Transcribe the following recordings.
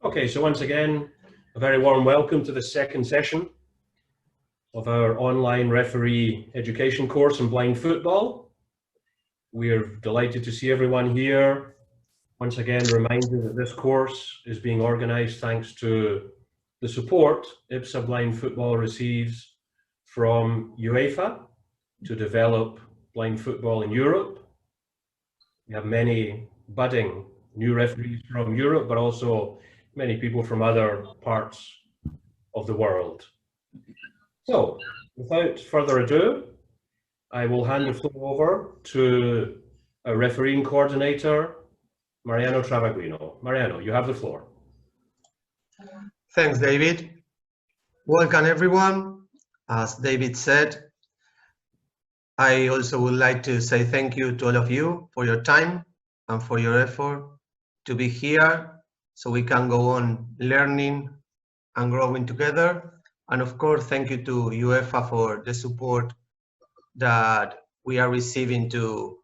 Okay, so once again, a very warm welcome to the second session of our online referee education course in blind football. We're delighted to see everyone here. Once again, reminder that this course is being organized thanks to the support IBSA Blind Football receives from UEFA to develop blind football in Europe. We have many budding new referees from Europe, but also many people from other parts of the world. So, without further ado, I will hand the floor over to a refereeing coordinator, Mariano Travaglino. Mariano, you have the floor. Thanks, David. Welcome, everyone. As David said, I also would like to say thank you to all of you for your time and for your effort to be here so we can go on learning and growing together. And of course, thank you to UEFA for the support that we are receiving to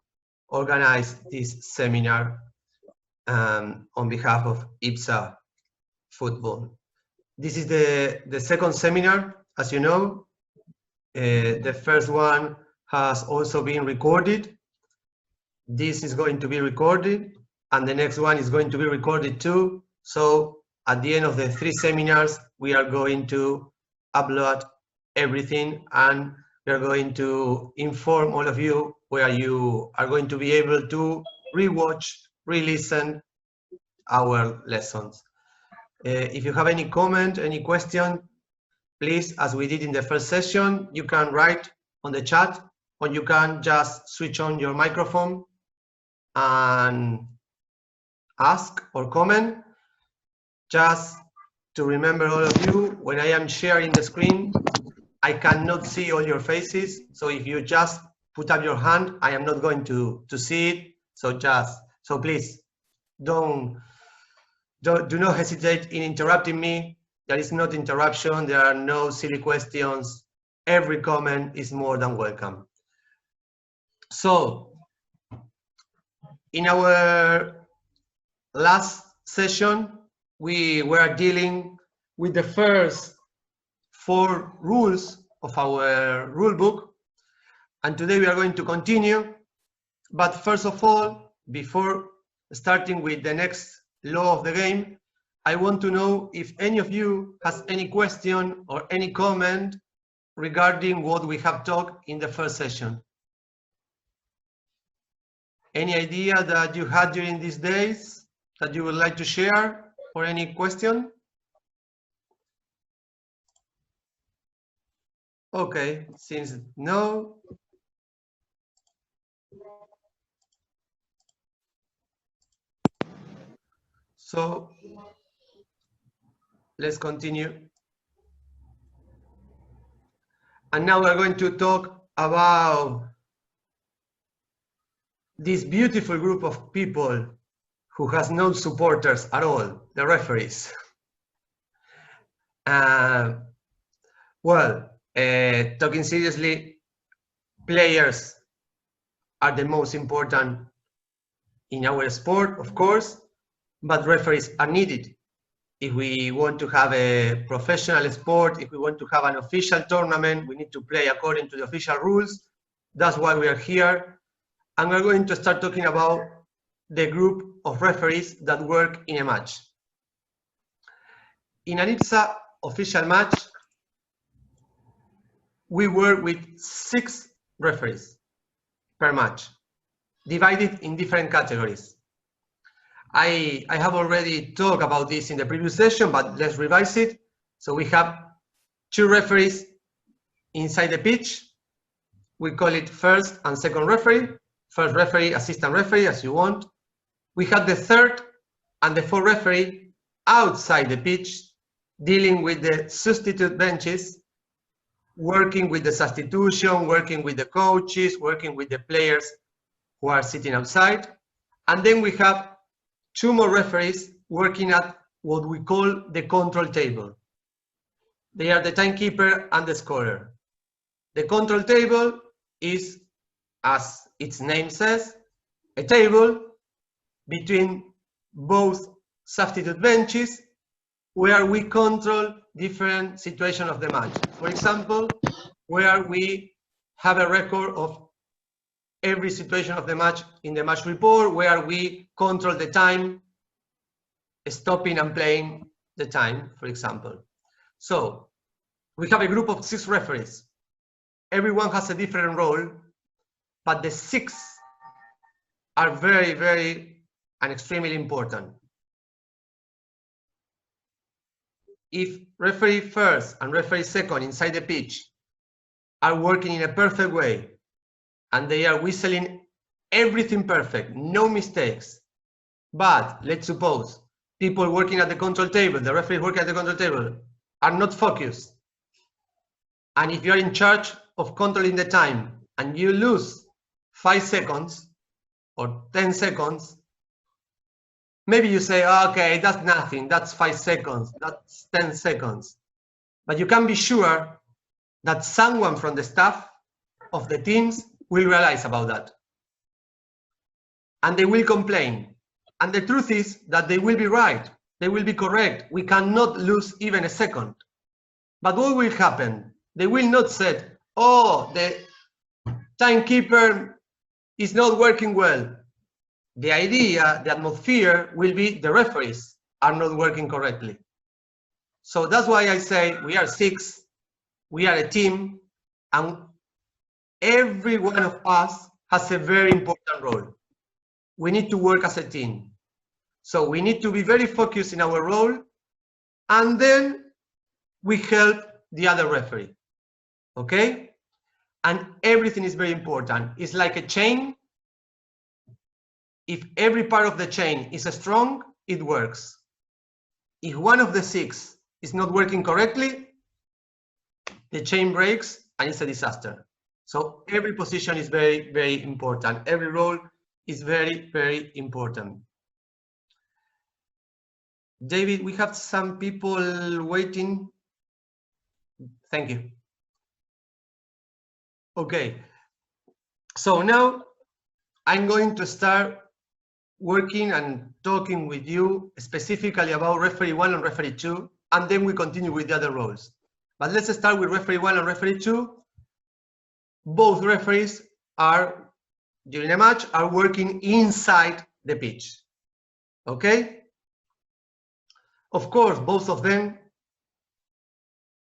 organize this seminar on behalf of IBSA Football. This is the second seminar, as you know. The first one has also been recorded. This is going to be recorded, and the next one is going to be recorded too. So at the end of the 3 seminars, we are going to upload everything, and we are going to inform all of you where you are going to be able to rewatch, re-listen our lessons. If you have any comment, any question, please, as we did in the first session, you can write on the chat, or you can just switch on your microphone and ask or comment. Just to remember, all of you, when I am sharing the screen, I cannot see all your faces. So if you just put up your hand, I am not going to see it. So please do not hesitate in interrupting me. There is no interruption. There are no silly questions. Every comment is more than welcome. So in our last session, we were dealing with the first 4 rules of our rule book, and today we are going to continue. But first of all, before starting with the next law of the game, I want to know if any of you has any question or any comment regarding what we have talked in the first session. Any idea that you had during these days that you would like to share, or any question? Okay, since no. So let's continue. And now we're going to talk about this beautiful group of people who has no supporters at all, the referees. Talking seriously, players are the most important in our sport, of course, but referees are needed. If we want to have a professional sport, if we want to have an official tournament, we need to play according to the official rules. That's why we are here. And we're going to start talking about the group of referees that work in a match. In an IBSA official match, we work with 6 referees per match, divided in different categories. I have already talked about this in the previous session, but let's revise it. So we have 2 referees inside the pitch. We call it first and second referee. First referee, assistant referee, as you want. We have the third and the fourth referee outside the pitch, dealing with the substitute benches, working with the substitution, working with the coaches, working with the players who are sitting outside. And then we have 2 more referees working at what we call the control table. They are the timekeeper and the scorer. The control table is, as its name says, a table between both substitute benches where we control different situations of the match. For example, where we have a record of every situation of the match in the match report, where we control the time, stopping and playing the time, for example. So we have a group of 6 referees. Everyone has a different role, but the 6 are very, very and extremely important. If referee first and referee second inside the pitch are working in a perfect way, and they are whistling everything perfect, no mistakes, but let's suppose people working at the control table, the referee working at the control table, are not focused, and if you're in charge of controlling the time and you lose 5 seconds or 10 seconds, maybe you say, okay, that's nothing, that's 5 seconds, that's 10 seconds. But you can be sure that someone from the staff of the teams will realize about that. And they will complain. And the truth is that they will be right, they will be correct. We cannot lose even a second. But what will happen? They will not say, oh, the timekeeper is not working well. The idea, the atmosphere will be the referees are not working correctly. So that's why I say we are 6, we are a team, and every one of us has a very important role. We need to work as a team. So we need to be very focused in our role, and then we help the other referee. Okay? And everything is very important. It's like a chain. If every part of the chain is strong, it works. If one of the 6 is not working correctly, the chain breaks and it's a disaster. So every position is very, very important. Every role is very, very important. David, we have some people waiting. Thank you. Okay. So now I'm going to start working and talking with you specifically about referee 1 and referee 2, and then we continue with the other roles. But let's start with referee 1 and referee 2. Both referees are, during a match, are working inside the pitch. Okay? Of course, both of them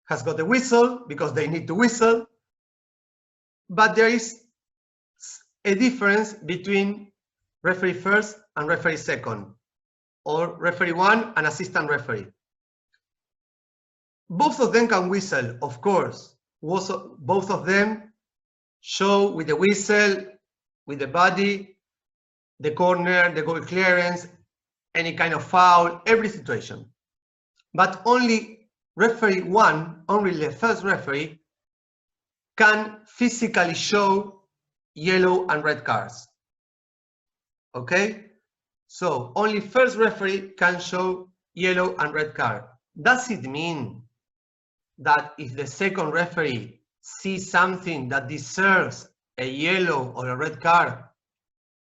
has got a whistle because they need to whistle, but there is a difference between referee first and referee second, or referee 1 and assistant referee. Both of them can whistle, of course. Both of them show with the whistle, with the body, the corner, the goal clearance, any kind of foul, every situation. But only referee 1, only the first referee, can physically show yellow and red cards. Okay? So only first referee can show yellow and red card. Does it mean that if the second referee sees something that deserves a yellow or a red card,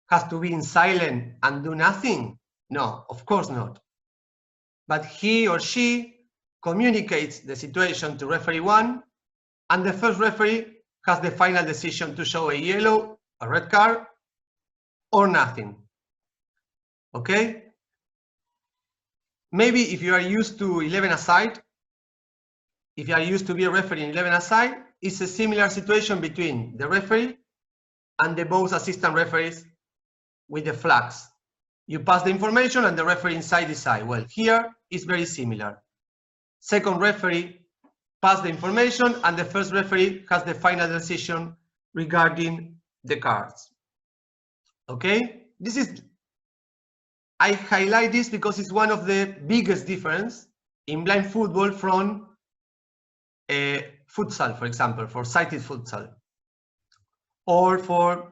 has to be in silent and do nothing? No, of course not. But he or she communicates the situation to referee 1, and the first referee has the final decision to show a yellow, a red card, or nothing. Okay? Maybe if you are used to 11-a-side, if you are used to be a referee in 11-a-side, it's a similar situation between the referee and the both assistant referees with the flags. You pass the information and the referee inside decide. Well, here it's very similar. Second referee pass the information and the first referee has the final decision regarding the cards. Okay? This is, I highlight this because it's one of the biggest difference in blind football from futsal, for example, for sighted futsal, or for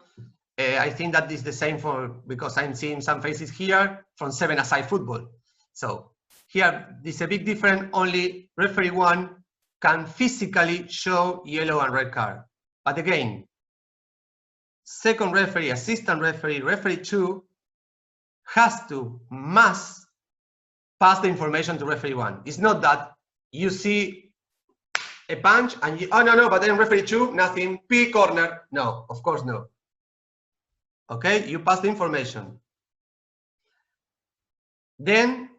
I think that is the same for, because I'm seeing some faces here from 7-a-side football. So here there's a big difference. Only referee 1 can physically show yellow and red card. But again, second referee, assistant referee, referee 2 must pass the information to referee 1. It's not that you see a punch and you, oh no, but then referee 2, nothing, P corner. No, of course no. Okay, you pass the information. Then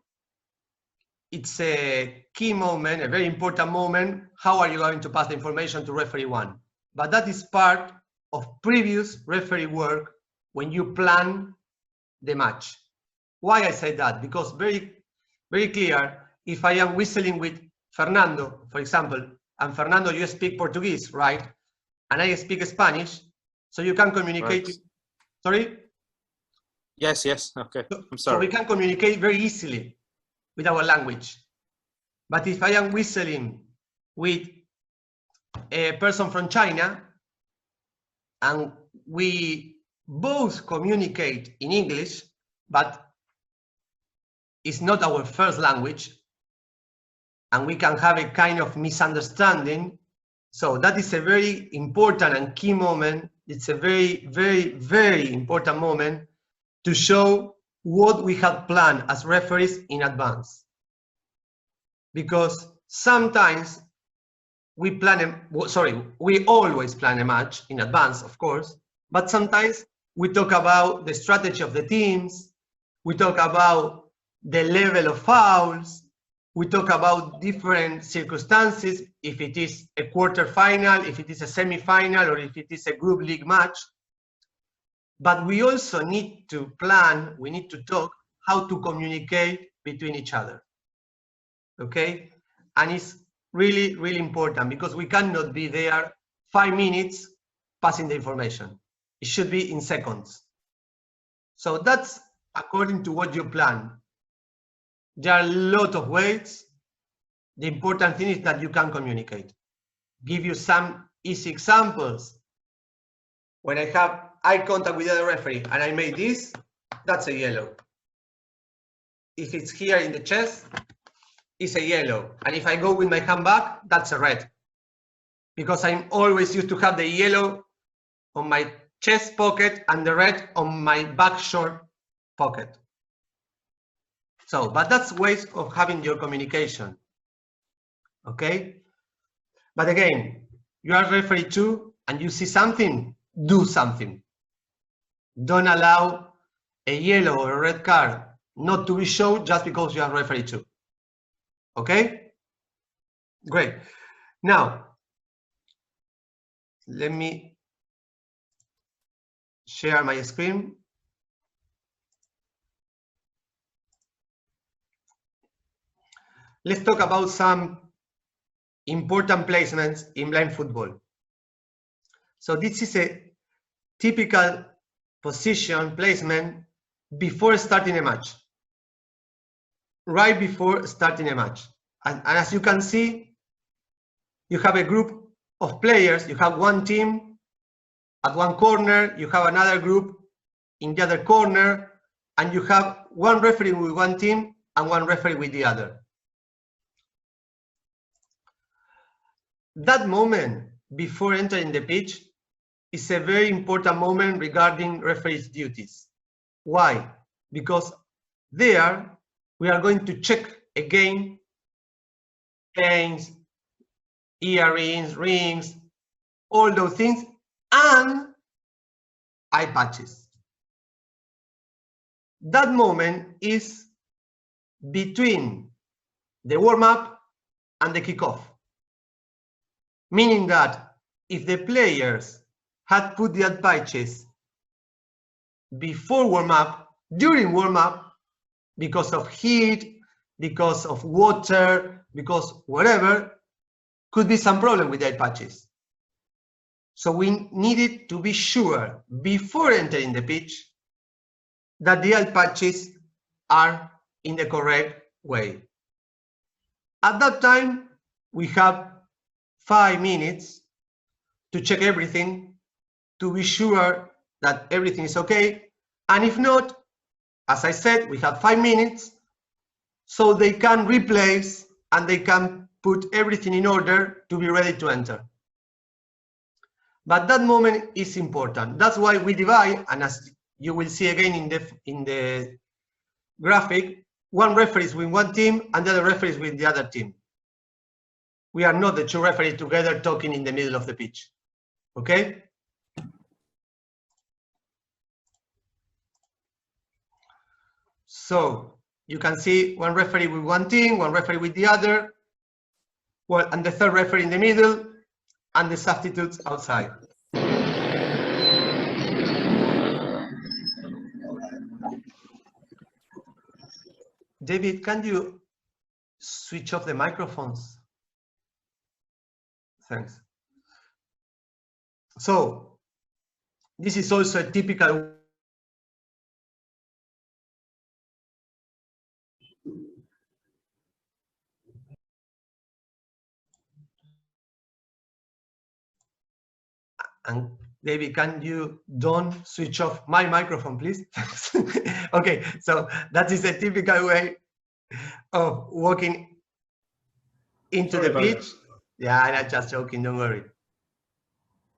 it's a key moment, a very important moment. How are you going to pass the information to referee 1? But that is part of previous referee work when you plan the match. Why I say that? Because very clear, if I am whistling with Fernando, for example, and Fernando, you speak Portuguese, right? And I speak Spanish, so you can communicate. Right. Sorry? Yes, okay, I'm sorry. So we can communicate very easily with our language. But if I am whistling with a person from China, and we both communicate in English, but it's not our first language, and we can have a kind of misunderstanding. So that is a very important and key moment. It's a very important moment to show what we have planned as referees in advance. Because sometimes we always plan a match in advance, of course, but sometimes we talk about the strategy of the teams, we talk about the level of fouls, we talk about different circumstances, if it is a quarterfinal, if it is a semi-final, or if it is a group league match. But we also need to plan, we need to talk how to communicate between each other. Okay? And it's really important, because we cannot be there 5 minutes passing the information. It should be in seconds. So that's according to what you plan. There are a lot of ways. The important thing is that you can communicate. Give you some easy examples. When I have eye contact with the other referee and I make this, that's a yellow. If it's here in the chest, it's a yellow. And if I go with my hand back, that's a red. Because I'm always used to have the yellow on my chest pocket and the red on my back short pocket. So, but that's ways of having your communication. Okay? But again, you are referee 2 and you see something, do something. Don't allow a yellow or a red card not to be shown just because you are referee 2. Okay? Great. Now, let me share my screen. Let's talk about some important placements in blind football. So this is a typical position placement before starting a match. Right before starting a match. And as you can see, you have a group of players. You have one team at one corner, you have another group in the other corner, and you have one referee with one team and one referee with the other. That moment before entering the pitch is a very important moment regarding referees' duties. Why? Because there we are going to check again chains, earrings, rings, all those things, and eye patches. That moment is between the warm-up and the kickoff. Meaning that if the players had put the eye patches before warm-up, during warm-up, because of heat, because of water, because whatever, could be some problem with the eye patches. So we needed to be sure before entering the pitch that the eye patches are in the correct way. At that time, we have 5 minutes to check everything, to be sure that everything is okay. And if not, as I said, we have 5 minutes, so they can replace and they can put everything in order to be ready to enter. But that moment is important. That's why we divide, and as you will see again in the graphic, one referee is with one team and the other referee is with the other team. We are not the two referees together talking in the middle of the pitch. Okay? So you can see one referee with one team, one referee with the other, well, and the third referee in the middle, and the substitutes outside. David, can you switch off the microphones? Thanks. So this is also a typical and David, can you don't switch off my microphone, please? Okay, so that is a typical way of walking into the pitch. Yeah, I'm just joking, don't worry.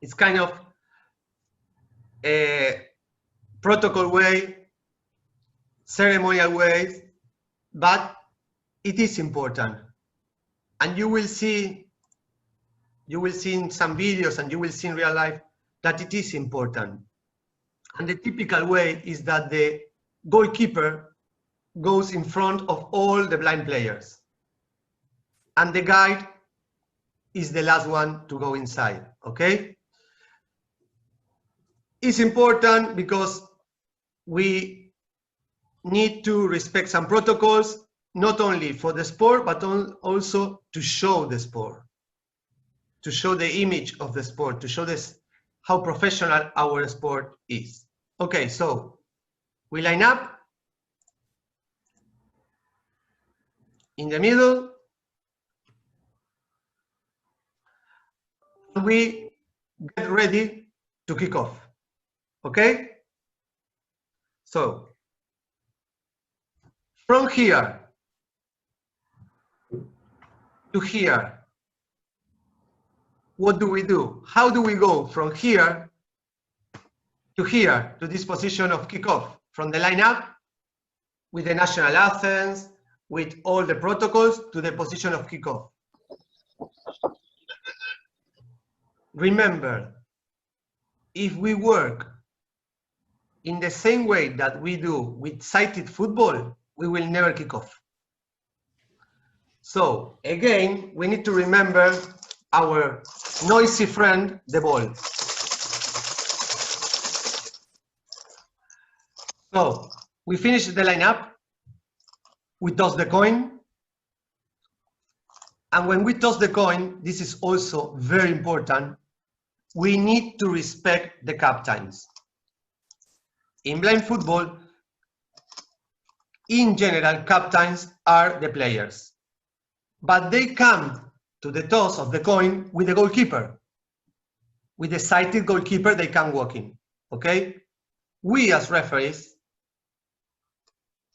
It's kind of a protocol way, ceremonial way, but it is important. And you will see in some videos and you will see in real life that it is important. And the typical way is that the goalkeeper goes in front of all the blind players. And the guide is the last one to go inside, okay? It's important because we need to respect some protocols, not only for the sport, but also to show the sport, to show the image of the sport, to show this how professional our sport is. Okay, so we line up in the middle. We get ready to kick off. Okay? So from here to here, what do we do? How do we go from here to this position of kickoff? From the lineup with the national anthems, with all the protocols, to the position of kickoff. Remember, if we work in the same way that we do with sighted football, we will never kick off. So again, we need to remember our noisy friend, the ball. So we finish the lineup, we toss the coin, and when we toss the coin, this is also very important, we need to respect the captains. In blind football, in general, captains are the players, but they come to the toss of the coin with the goalkeeper. With the sighted goalkeeper, they come walking, okay? We as referees,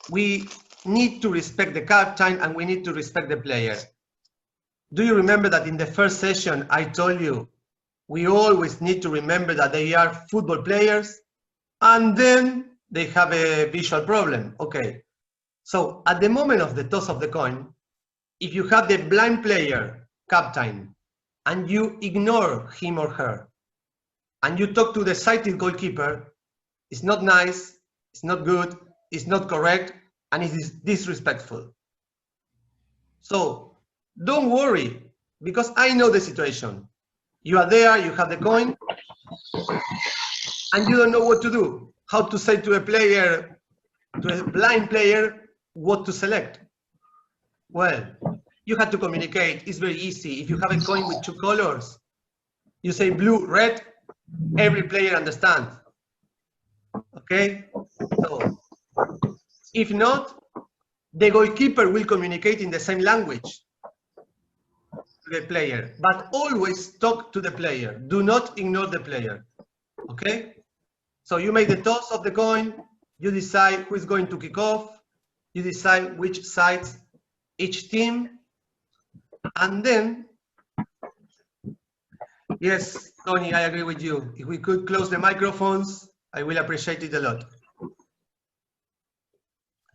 we need to respect the captain and we need to respect the player. Do you remember that in the first session, I told you, we always need to remember that they are football players and then they have a visual problem, okay? So at the moment of the toss of the coin, if you have the blind player, captain, and you ignore him or her, and you talk to the sighted goalkeeper, it's not nice, it's not good, it's not correct, and it is disrespectful. So don't worry, because I know the situation. You are there, you have the coin, and you don't know what to do, how to say to a player, to a blind player, what to select. Well, you have to communicate. It's very easy. If you have a coin with two colors, you say blue, red, every player understands. Okay? So, if not, the goalkeeper will communicate in the same language to the player, but always talk to the player. Do not ignore the player. Okay? So you make the toss of the coin, you decide who is going to kick off, you decide which sides each team, and then, yes, Tony, I agree with you. If we could close the microphones, I will appreciate it a lot.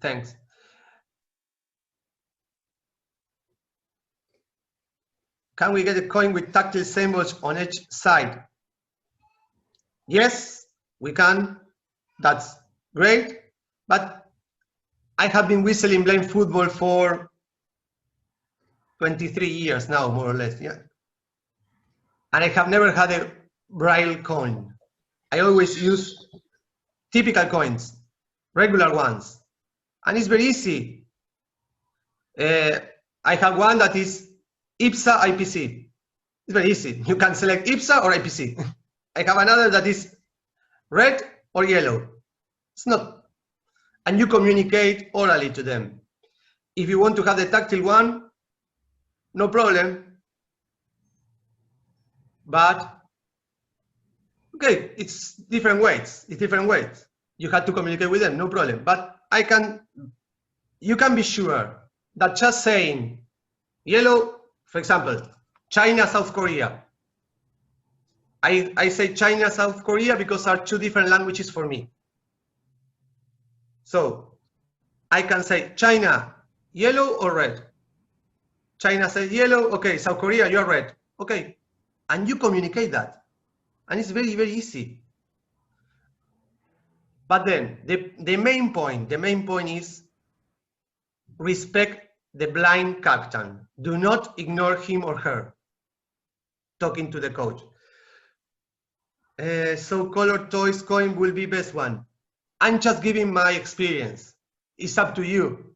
Thanks. can we get a coin with tactile symbols on each side? Yes, we can. That's great. But I have been whistling blind football for 23 years now, more or less. Yeah. And I have never had a braille coin. I always use typical coins, regular ones. And it's very easy. I have one that is IBSA IPC. It's very easy. You can select IBSA or IPC. I have another that is red or yellow. It's not. And you communicate orally to them. If you want to have the tactile one, no problem. But, okay, it's different ways. It's different ways. You have to communicate with them, no problem. But you can be sure that just saying yellow, for example, China, South Korea. I say China, South Korea because are two different languages for me. So I can say China, yellow or red. China says yellow, okay, South Korea, you're red. Okay, and you communicate that. And it's very, very easy. But then the main point is respect the blind captain. Do not ignore him or her. Talking to the coach. So colored toys coin will be best one. I'm just giving my experience. It's up to you.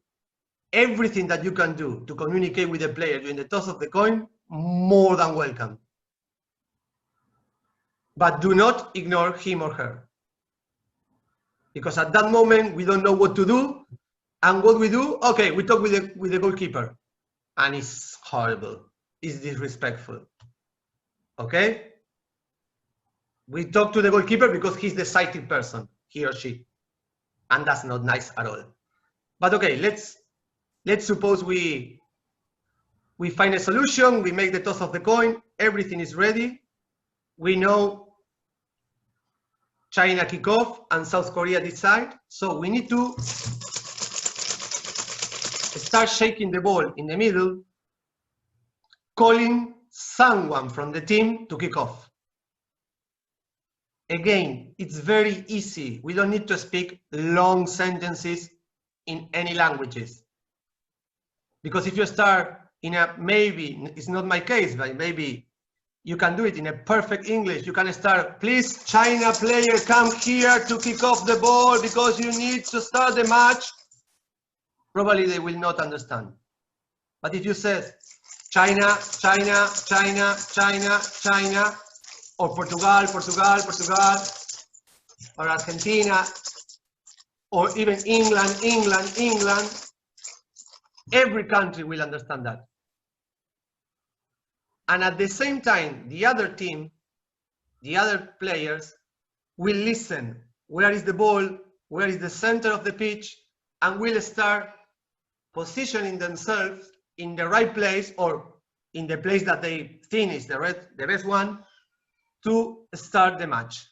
Everything that you can do to communicate with the player during the toss of the coin, more than welcome. But do not ignore him or her. Because at that moment, we don't know what to do. And what we do, okay, we talk with the goalkeeper. And it's horrible. It's disrespectful. Okay? We talk to the goalkeeper because he's the sighted person, he or she. And that's not nice at all. But okay, let's suppose we find a solution, we make the toss of the coin, everything is ready. We know China kickoff and South Korea decide. So we need to start shaking the ball in the middle, calling someone from the team to kick off. Again, it's very easy. We don't need to speak long sentences in any languages. Because if you start in a, maybe, it's not my case, but maybe you can do it in a perfect English. You can start, please, China player, come here to kick off the ball because you need to start the match. Probably they will not understand. But if you say, China, China, China, China, China, or Portugal, Portugal, Portugal, or Argentina, or even England, England, England, every country will understand that. And at the same time, the other team, the other players will listen. Where is the ball? Where is the center of the pitch? And will start positioning themselves in the right place or in the place that they think is the best one to start the match.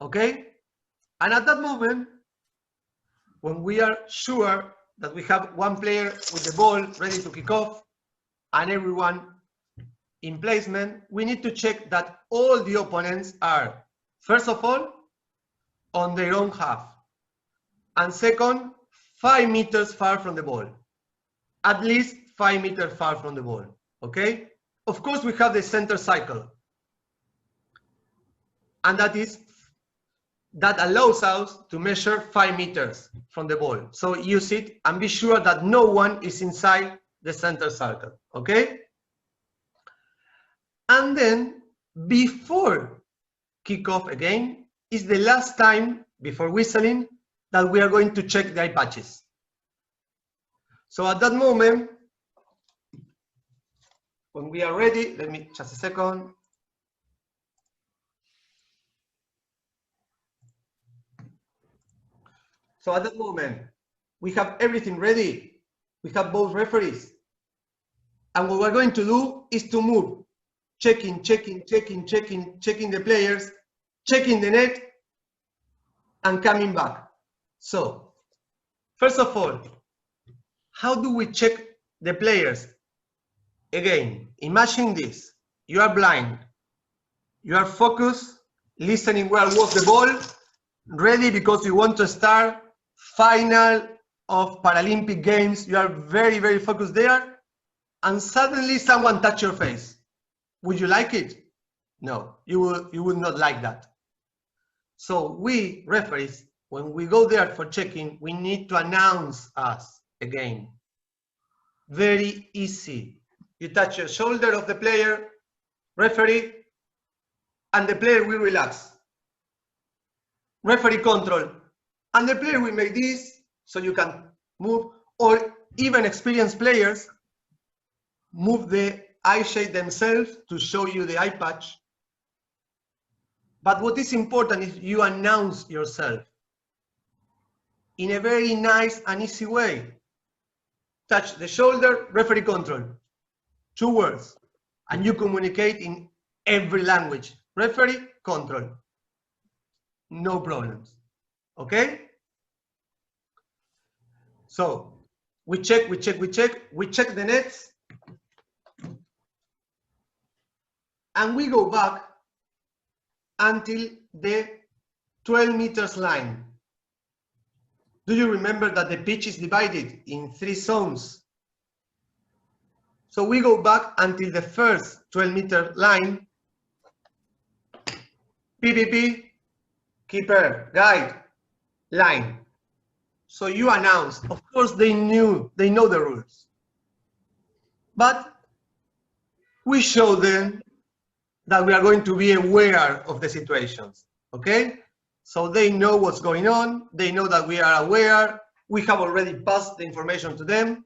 Okay? And at that moment, when we are sure that we have one player with the ball ready to kick off and everyone in placement, we need to check that all the opponents are, first of all, on their own half. And second, 5 meters far from the ball. At least 5 meters far from the ball. Okay? Of course, we have the center cycle. And that allows us to measure 5 meters from the ball. So use it and be sure that no one is inside the center circle. Okay? And then before kickoff again is the last time before whistling that we are going to check the eye patches. So at that moment, when we are ready, let me just a second. So at that moment, we have everything ready. We have both referees. And what we're going to do is to move, checking, checking, checking, checking, checking the players, checking the net, and coming back. So, first of all, how do we check the players? Again, imagine this. You are blind. You are focused, listening where was the ball, ready because you want to start final of Paralympic Games. You are very, very focused there. And suddenly someone touch your face. Would you like it? No, you would not like that. So we, referees, when we go there for checking, we need to announce us again. Very easy. You touch your shoulder of the player, referee, and the player will relax. Referee control. And the player will make this, so you can move, or even experienced players move the eye shade themselves to show you the eye patch. But what is important is you announce yourself in a very nice and easy way. Touch the shoulder, referee control. 2 words. And you communicate in every language. Referee control. No problems. Okay? So we check the nets. And we go back until the 12 meters line. Do you remember that the pitch is divided in 3 zones? So we go back until the first 12-meter line. PPP, keeper, guide, line. So you announce. Of course, they know the rules. But we show them that we are going to be aware of the situations, okay? So they know what's going on, they know that we are aware, we have already passed the information to them.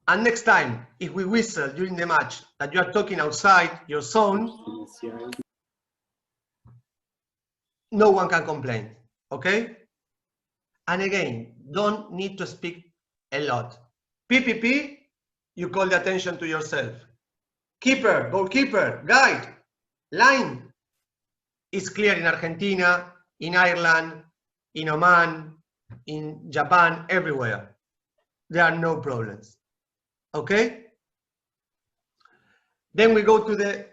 And next time, if we whistle during the match that you are talking outside your zone, no one can complain, okay? And again, don't need to speak a lot. PPP, you call the attention to yourself. Keeper, goalkeeper, guide, line is clear in Argentina, in Ireland, in Oman, in Japan, everywhere. There are no problems. Okay? Then we go to the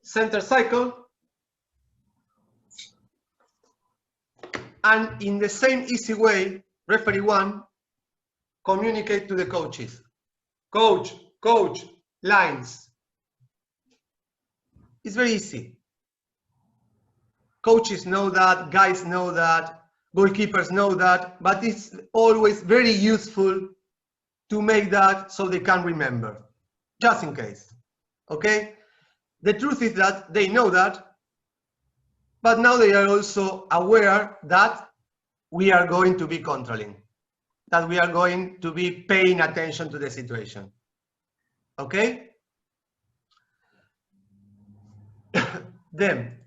center cycle. And in the same easy way, referee 1 communicate to the coaches. Coach, lines. It's very easy. Coaches know that, guys know that, goalkeepers know that, but it's always very useful to make that so they can remember, just in case, okay? The truth is that they know that, but now they are also aware that we are going to be controlling, that we are going to be paying attention to the situation, okay? Then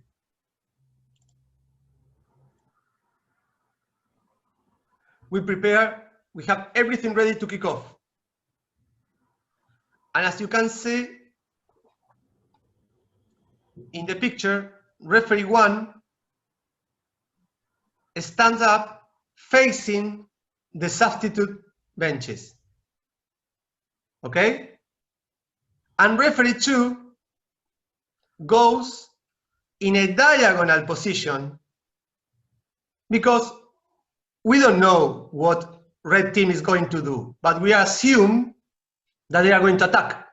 we prepare, we have everything ready to kick off. And as you can see in the picture, referee 1 stands up facing the substitute benches. Okay? And referee 2 goes in a diagonal position because we don't know what red team is going to do, but we assume that they are going to attack.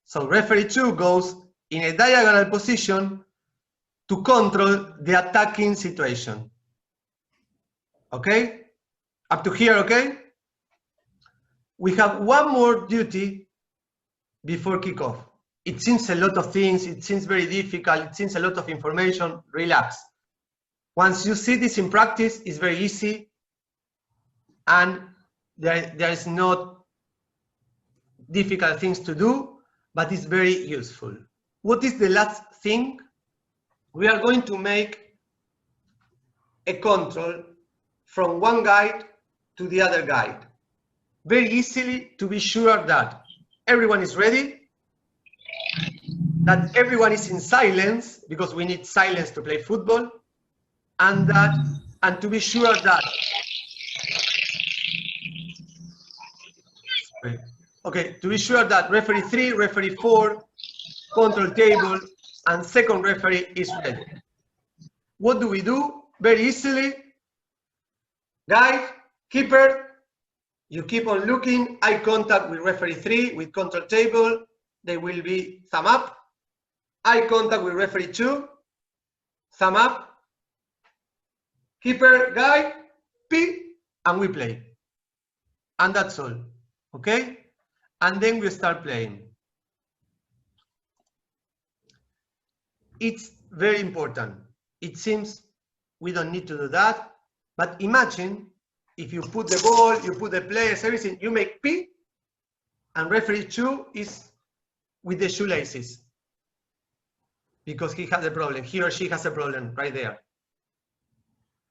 So referee 2 goes in a diagonal position to control the attacking situation. Okay? Up to here, okay? We have one more duty before kickoff. It seems a lot of things, it seems very difficult, it seems a lot of information. Relax. Once you see this in practice, it's very easy, and there is not difficult things to do, but it's very useful. What is the last thing? We are going to make a control from one guide to the other guide, very easily, to be sure that everyone is ready, that everyone is in silence, because we need silence to play football, and to be sure that Okay, to be sure that referee 3, referee 4, control table, and second referee is ready. What do we do? Very easily, guide, keeper, you keep on looking, eye contact with referee 3, with control table, they will be thumb up, eye contact with referee 2, thumb up, keeper, guide, P, and we play. And that's all, okay? And then we start playing. It's very important. It seems we don't need to do that, but imagine if you put the ball, you put the players, everything, you make P, and referee 2 is with the shoelaces because he has a problem, he or she has a problem right there.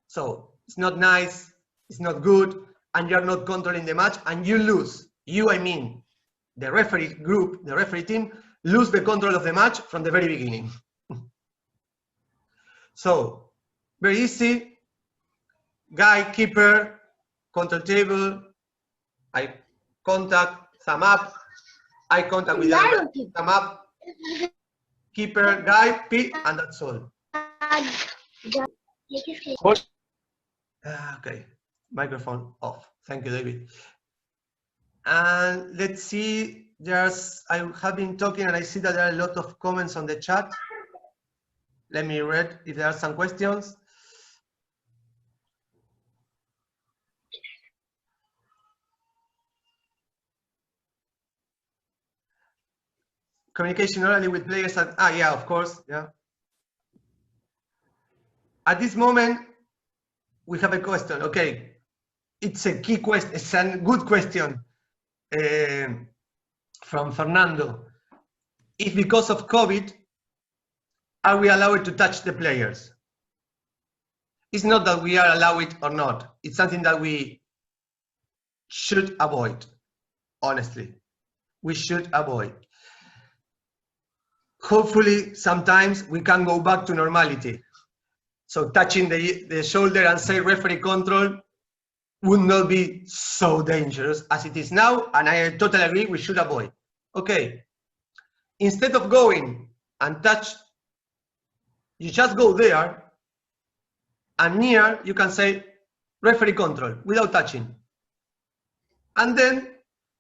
So it's not nice, it's not good, and you're not controlling the match, and you lose. You, I mean, the referee group, the referee team, lose the control of the match from the very beginning. So, very easy, guide, keeper, control table, eye contact, thumb up, eye contact with the thumb up, keeper, guide, P, and that's all. Okay, microphone off. Thank you, David. And let's see, I have been talking and I see that there are a lot of comments on the chat. Let me read if there are some questions. Communication orally with players at, yeah, of course, yeah. At this moment, we have a question, okay. It's a key question, it's a good question from Fernando. If because of COVID, are we allowed to touch the players? It's not that we are allowed it or not. It's something that we should avoid, honestly. We should avoid. Hopefully, sometimes we can go back to normality. So touching the shoulder and say referee control would not be so dangerous as it is now, and I totally agree, we should avoid. Okay, instead of going and touch, you just go there, and near you can say referee control without touching. And then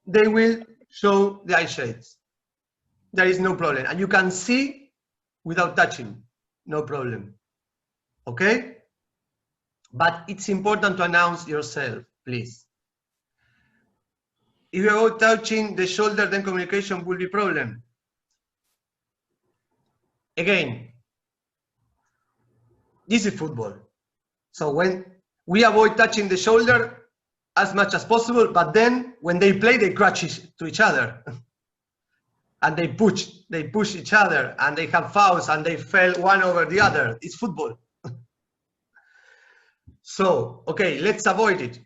they will show the eye shades. There is no problem. And you can see without touching, no problem. Okay? But it's important to announce yourself, please. If you are touching the shoulder, then communication will be a problem. Again, this is football. So when we avoid touching the shoulder as much as possible, but then when they play, they crash to each other. And they push each other, and they have fouls, and they fell one over the other. It's football. So, okay, let's avoid it.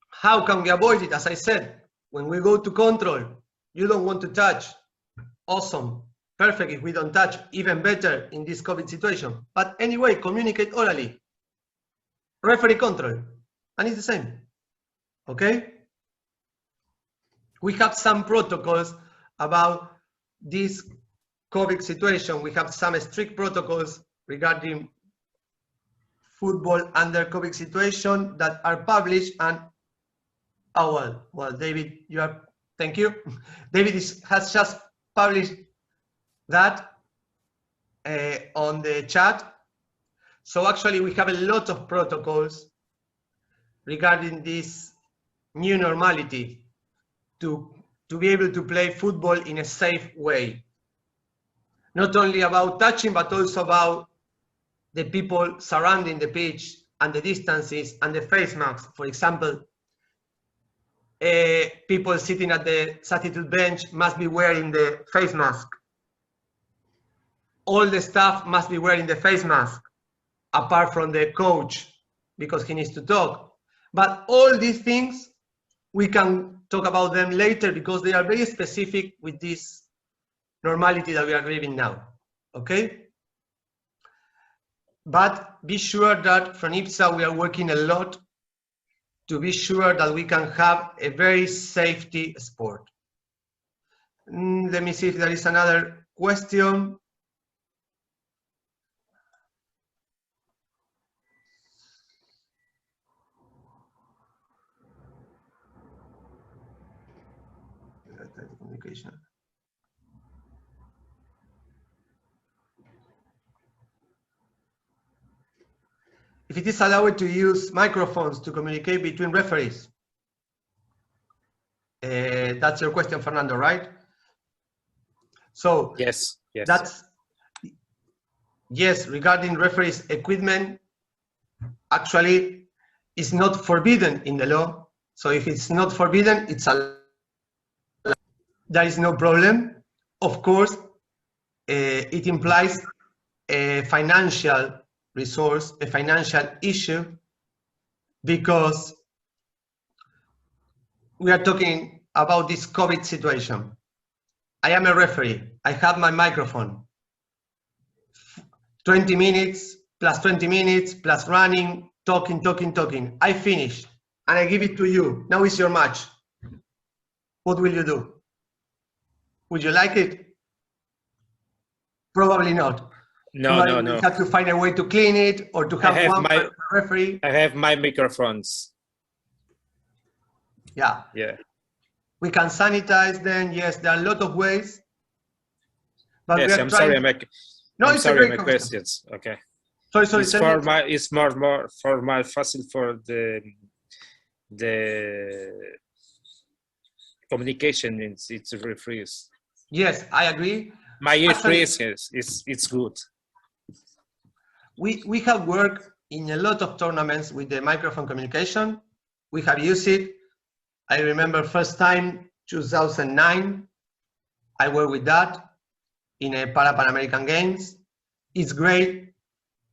How can we avoid it? As I said, when we go to control, you don't want to touch. Awesome. Perfect if we don't touch, even better in this COVID situation. But anyway, communicate orally. Referee control. And it's the same. Okay? We have some protocols about this COVID situation. We have some strict protocols regarding football under COVID situation that are published, and well, David, thank you. David has just published that on the chat. So actually we have a lot of protocols regarding this new normality to be able to play football in a safe way. Not only about touching, but also about the people surrounding the pitch and the distances and the face masks. For example, people sitting at the substitute bench must be wearing the face mask. All the staff must be wearing the face mask, apart from the coach, because he needs to talk. But all these things, we can talk about them later because they are very specific with this normality that we are living now, okay? But be sure that from IBSA we are working a lot to be sure that we can have a very safety sport. Let me see if there is another question. Communication. If it is allowed to use microphones to communicate between referees. That's your question, Fernando, right? So Yes, yes. that's, yes, regarding referees equipment, actually it's not forbidden in the law. So if it's not forbidden, it's allowed. There is no problem. Of course, it implies a financial resource, a financial issue, because we are talking about this COVID situation. I am a referee. I have my microphone. 20 minutes plus 20 minutes plus running, talking. I finish and I give it to you. Now it's your match. What will you do? Would you like it? Probably not. No. You have to find a way to clean it or to have one per referee. I have my microphones. Yeah. We can sanitize them. Yes, there are a lot of ways. But yes, I'm sorry. I'm sorry. My questions. Okay. Sorry. It's more for my facile for the communication. It's referees. Yes, I agree. My experience it's good. We have worked in a lot of tournaments with the microphone communication. We have used it. I remember first time 2009. I worked with that in a Pan American Games. It's great.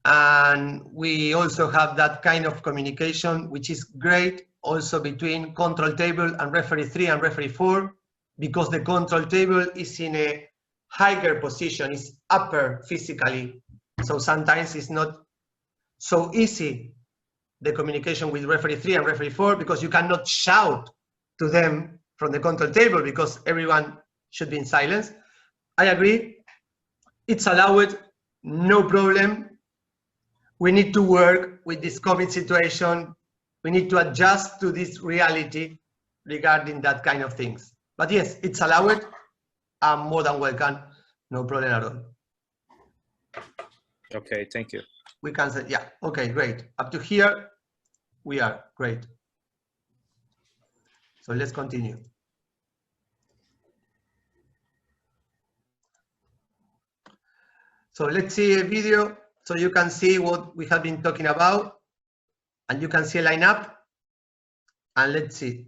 And we also have that kind of communication, which is great also between control table and referee 3 and referee 4, because the control table is in a higher position, it's upper physically. So sometimes it's not so easy, the communication with referee 3 and referee 4, because you cannot shout to them from the control table because everyone should be in silence. I agree. It's allowed, no problem. We need to work with this COVID situation. We need to adjust to this reality regarding that kind of things. But yes, it's allowed. I'm more than welcome. No problem at all. Okay, thank you. We can say, yeah, okay, great. Up to here, we are great. So let's continue. So let's see a video so you can see what we have been talking about, and you can see a lineup. And let's see.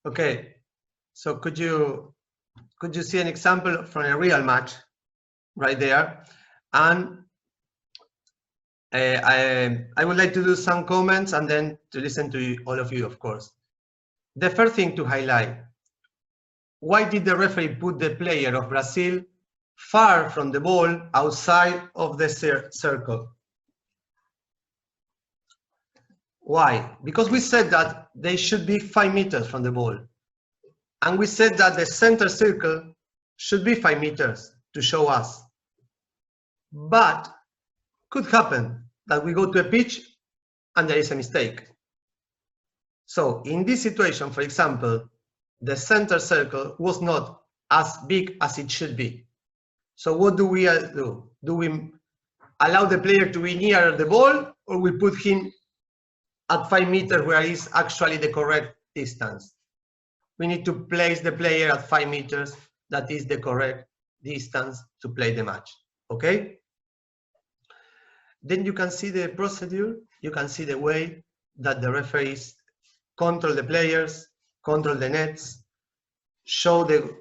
Okay, so could you see an example from a real match right there? And I would like to do some comments and then to listen to all of you, of course. The first thing to highlight, why did the referee put the player of Brazil far from the ball, outside of the circle? Why? Because we said that they should be 5 meters from the ball. And we said that the center circle should be 5 meters to show us. But could happen that we go to a pitch and there is a mistake. So in this situation, for example, the center circle was not as big as it should be. So what do we do? Do we allow the player to be near the ball, or we put him at 5 meters where is actually the correct distance? We need to place the player at 5 meters. That is the correct distance to play the match. Okay? Then you can see the procedure. You can see the way that the referees control the players, control the nets, show the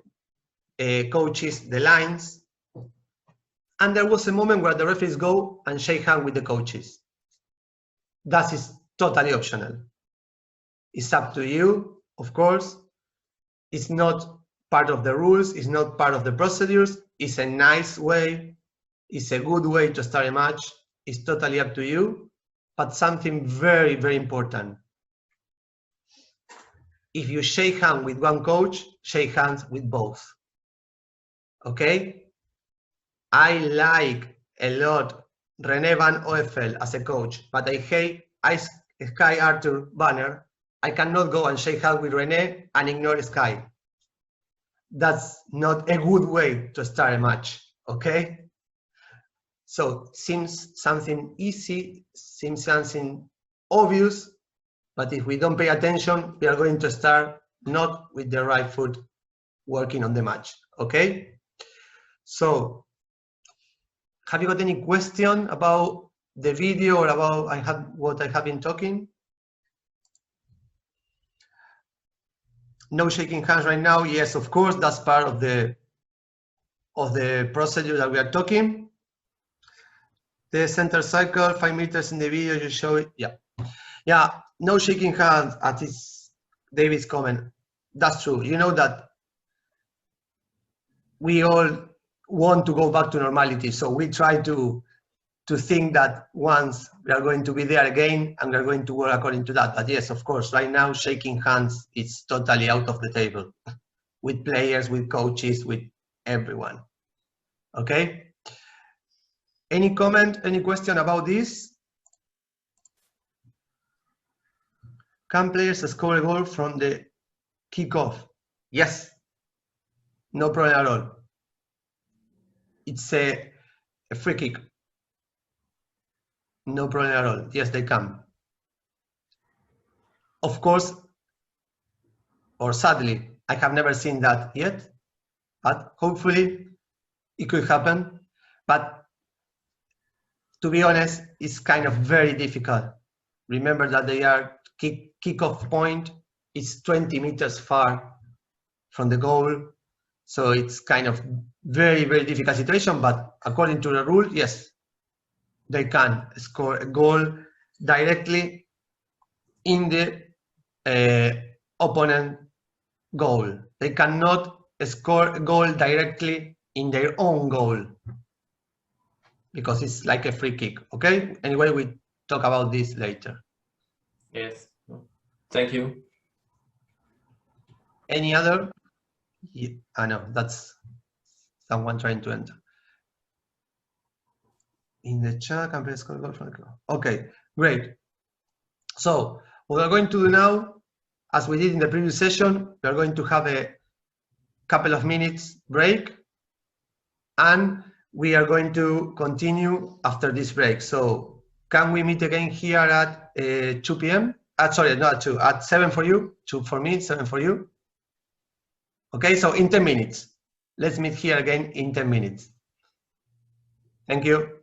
coaches the lines. And there was a moment where the referees go and shake hands with the coaches. That is totally optional. It's up to you, of course. It's not part of the rules. It's not part of the procedures. It's a nice way. It's a good way to start a match. It's totally up to you. But something very, very important. If you shake hands with one coach, shake hands with both. Okay? I like a lot René van Oefel as a coach, but I hate Sky Arthur Banner. I cannot go and shake hands with René and ignore Sky. That's not a good way to start a match, okay? So seems something easy, seems something obvious, but if we don't pay attention, we are going to start not with the right foot working on the match, okay? So, have you got any question about the video or about what I have been talking? No shaking hands right now. Yes, of course, that's part of the procedure that we are talking. The center cycle, 5 meters in the video, you show it. Yeah, no shaking hands, as is David's comment. That's true. You know that we all want to go back to normality, so we try to to think that once we are going to be there again and we are going to work according to that. But yes, of course, right now shaking hands is totally out of the table with players, with coaches, with everyone. Okay? Any comment, any question about this? Can players score a goal from the kickoff? Yes. No problem at all. It's a free kick. No problem at all. Yes, they can. Of course, or sadly, I have never seen that yet, but hopefully it could happen. But to be honest, it's kind of very difficult. Remember that they are kickoff point is 20 meters far from the goal. So it's kind of very, very difficult situation, but according to the rule, yes, they can score a goal directly in the opponent goal. They cannot score a goal directly in their own goal because it's like a free kick, okay? Anyway, we talk about this later. Yes, thank you. Any other? Yeah, I know, that's someone trying to enter. In the chat, can play score goal from the goal. Okay, great. So what we're going to do now, as we did in the previous session, we're going to have a couple of minutes break, and we are going to continue after this break. So can we meet again here at 2 p.m.? Sorry, not at 2, at 7 for you, 2 for me, 7 for you. Okay, so in 10 minutes. Let's meet here again in 10 minutes. Thank you.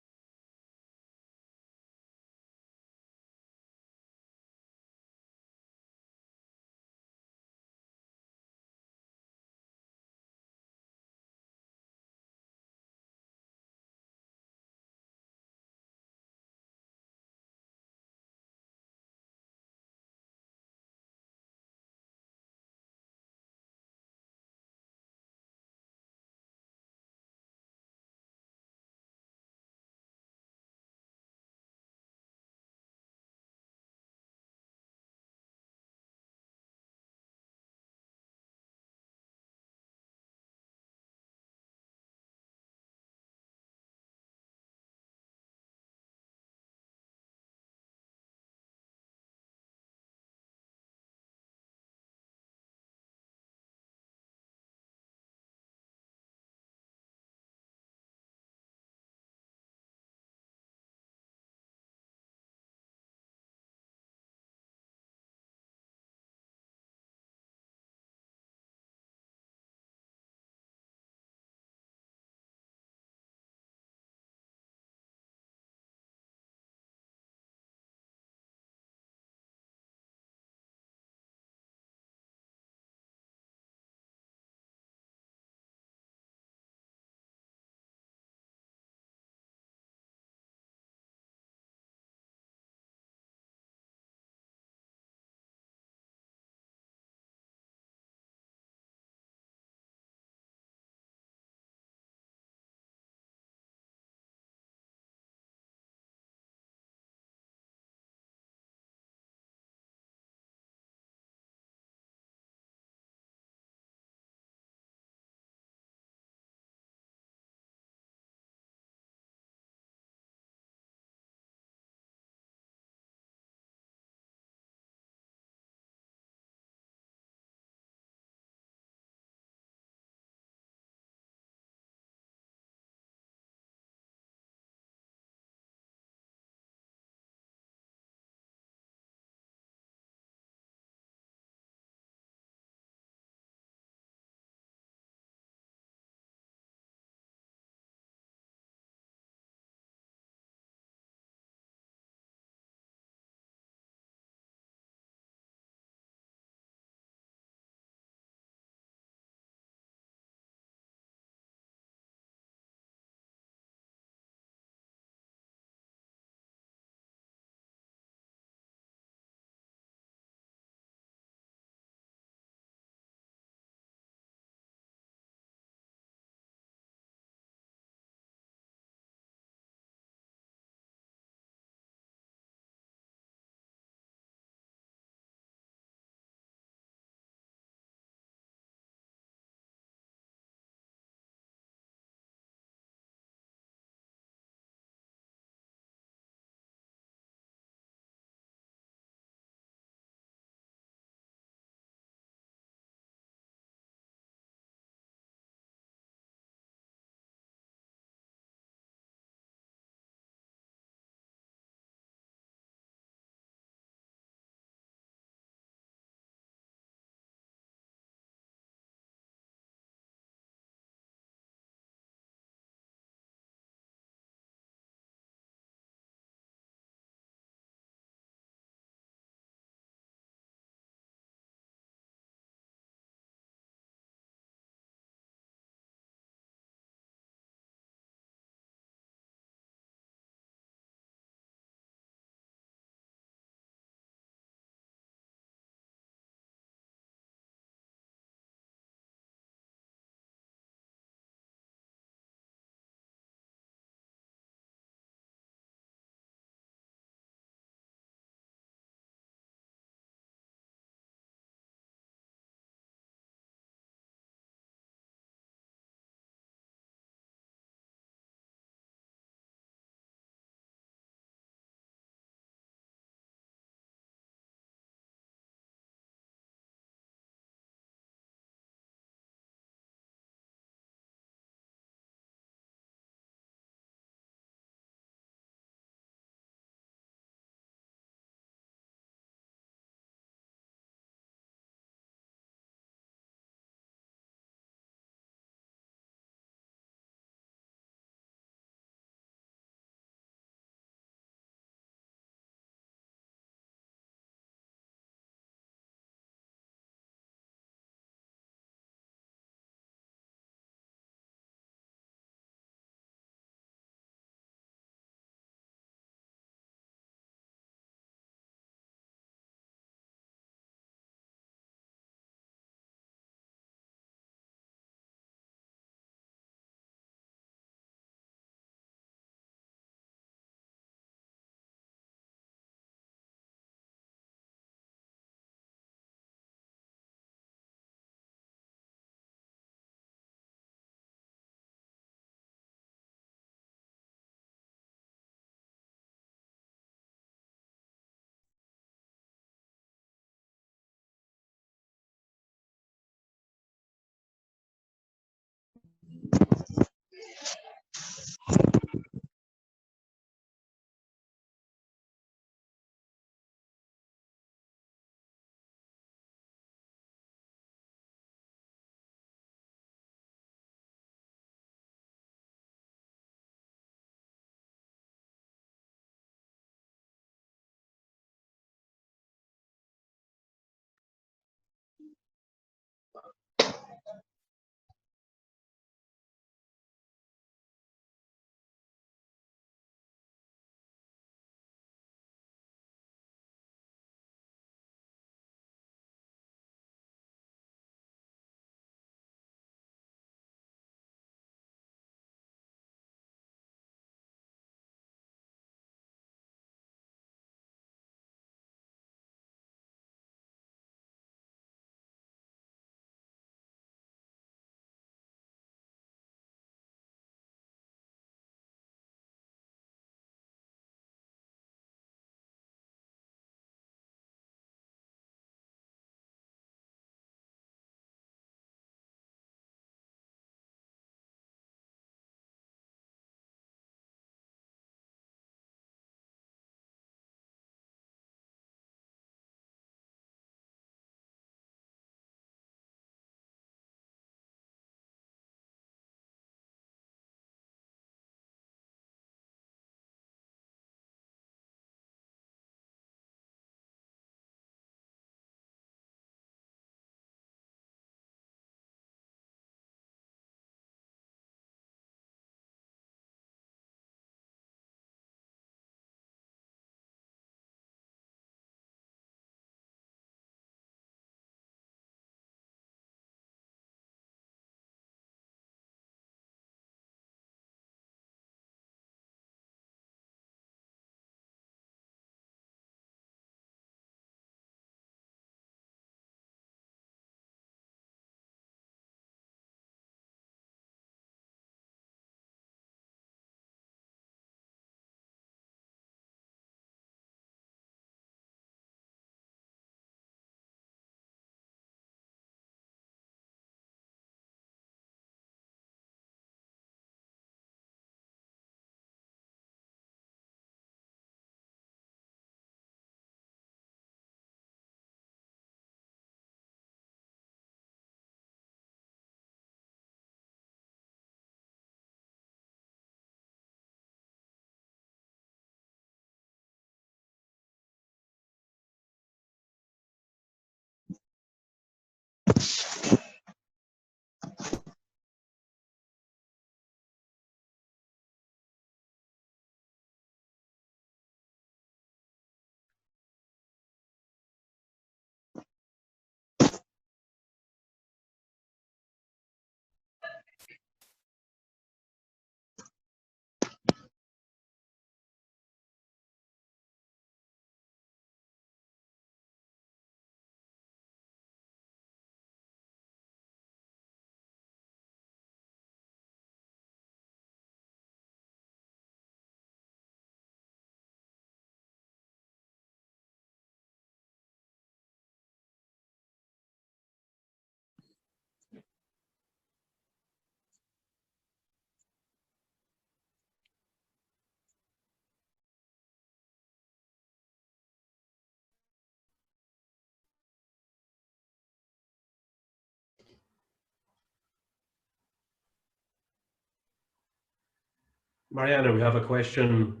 Mariana, we have a question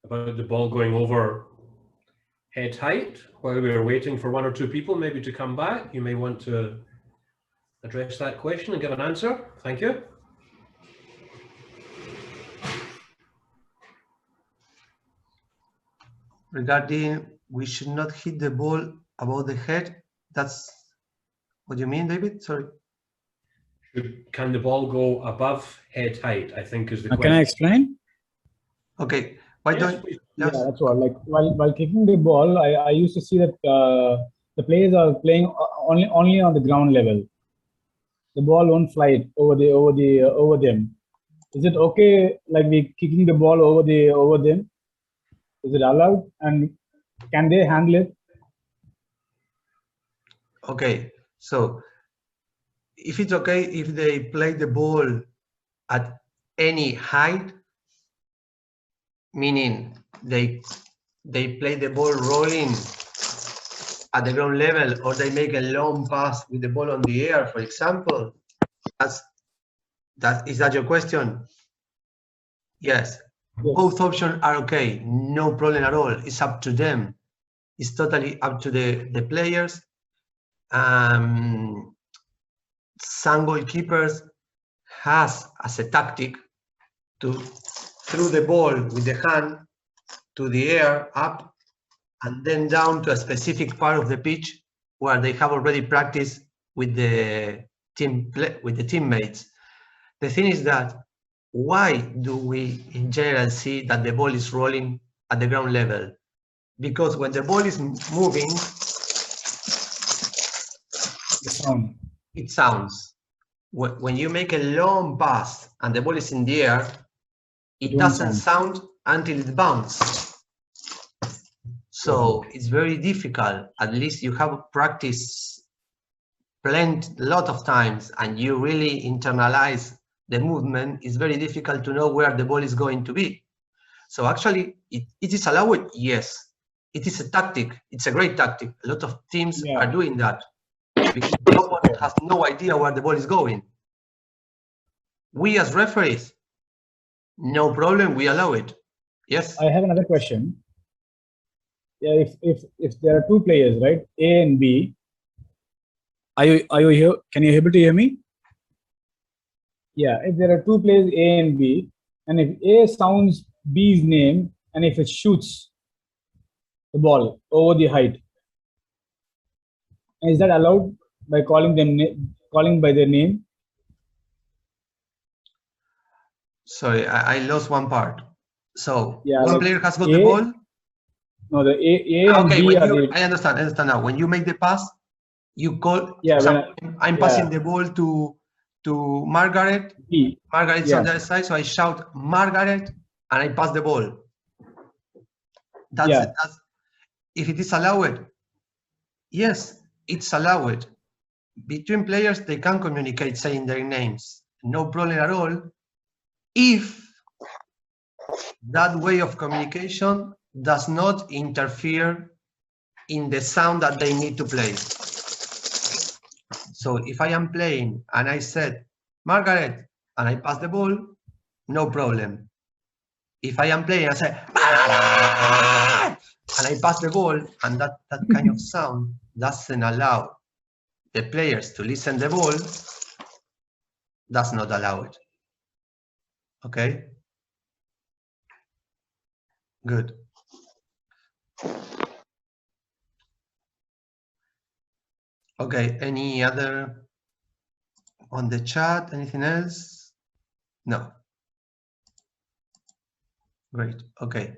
about the ball going over head height. While we are waiting for one or two people maybe to come back, you may want to address that question and give an answer. Thank you. Regarding we should not hit the ball above the head, that's what you mean, David? Sorry. Can the ball go above head height, I think is the question. Can I explain? Okay. Why Yes, don't please. Yeah, that's what. Like while kicking the ball, I used to see that the players are playing only on the ground level. The ball won't fly over them. Is it okay? Like we kicking the ball over them? Is it allowed? And can they handle it? Okay, so if it's okay if they play the ball at any height, meaning they play the ball rolling at the ground level, or they make a long pass with the ball on the air, for example, is that your question? Yes. Both options are okay, no problem at all. It's up to them. It's totally up to the players. Some goalkeepers has as a tactic to throw the ball with the hand to the air, up, and then down to a specific part of the pitch where they have already practiced with the teammates. The thing is that why do we in general see that the ball is rolling at the ground level? Because when the ball is moving, it sounds. When you make a long pass and the ball is in the air, it doesn't sound until it bounces. So it's very difficult. At least you have practiced a lot of times and you really internalize the movement. It's very difficult to know where the ball is going to be. So actually, it is allowed. Yes, it is a tactic. It's a great tactic. A lot of teams are doing that because the opponent has no idea where the ball is going. We as referees, no problem. We allow it. Yes. I have another question. Yeah, if there are two players, right, A and B, are you here? Can you able to hear me? Yeah, if there are two players A and B, and if A sounds B's name, and if it shoots the ball over the height, is that allowed by calling by their name? Sorry, I lost one part. So yeah, one like player has got the ball. No, the A and okay, B are I understand now. When you make the pass, you call. Yeah, I'm passing the ball to Margaret. B. Margaret's on the other side, so I shout Margaret and I pass the ball. That's if it is allowed. Yes, it's allowed. Between players, they can communicate saying their names. No problem at all. If that way of communication does not interfere in the sound that they need to play. So if I am playing and I said, Margaret, and I pass the ball, no problem. If I am playing, I say, and I pass the ball, and that kind of sound doesn't allow the players to listen the ball, does not allow it. Okay? Good. Okay, any other on the chat? Anything else? No. Great. Okay.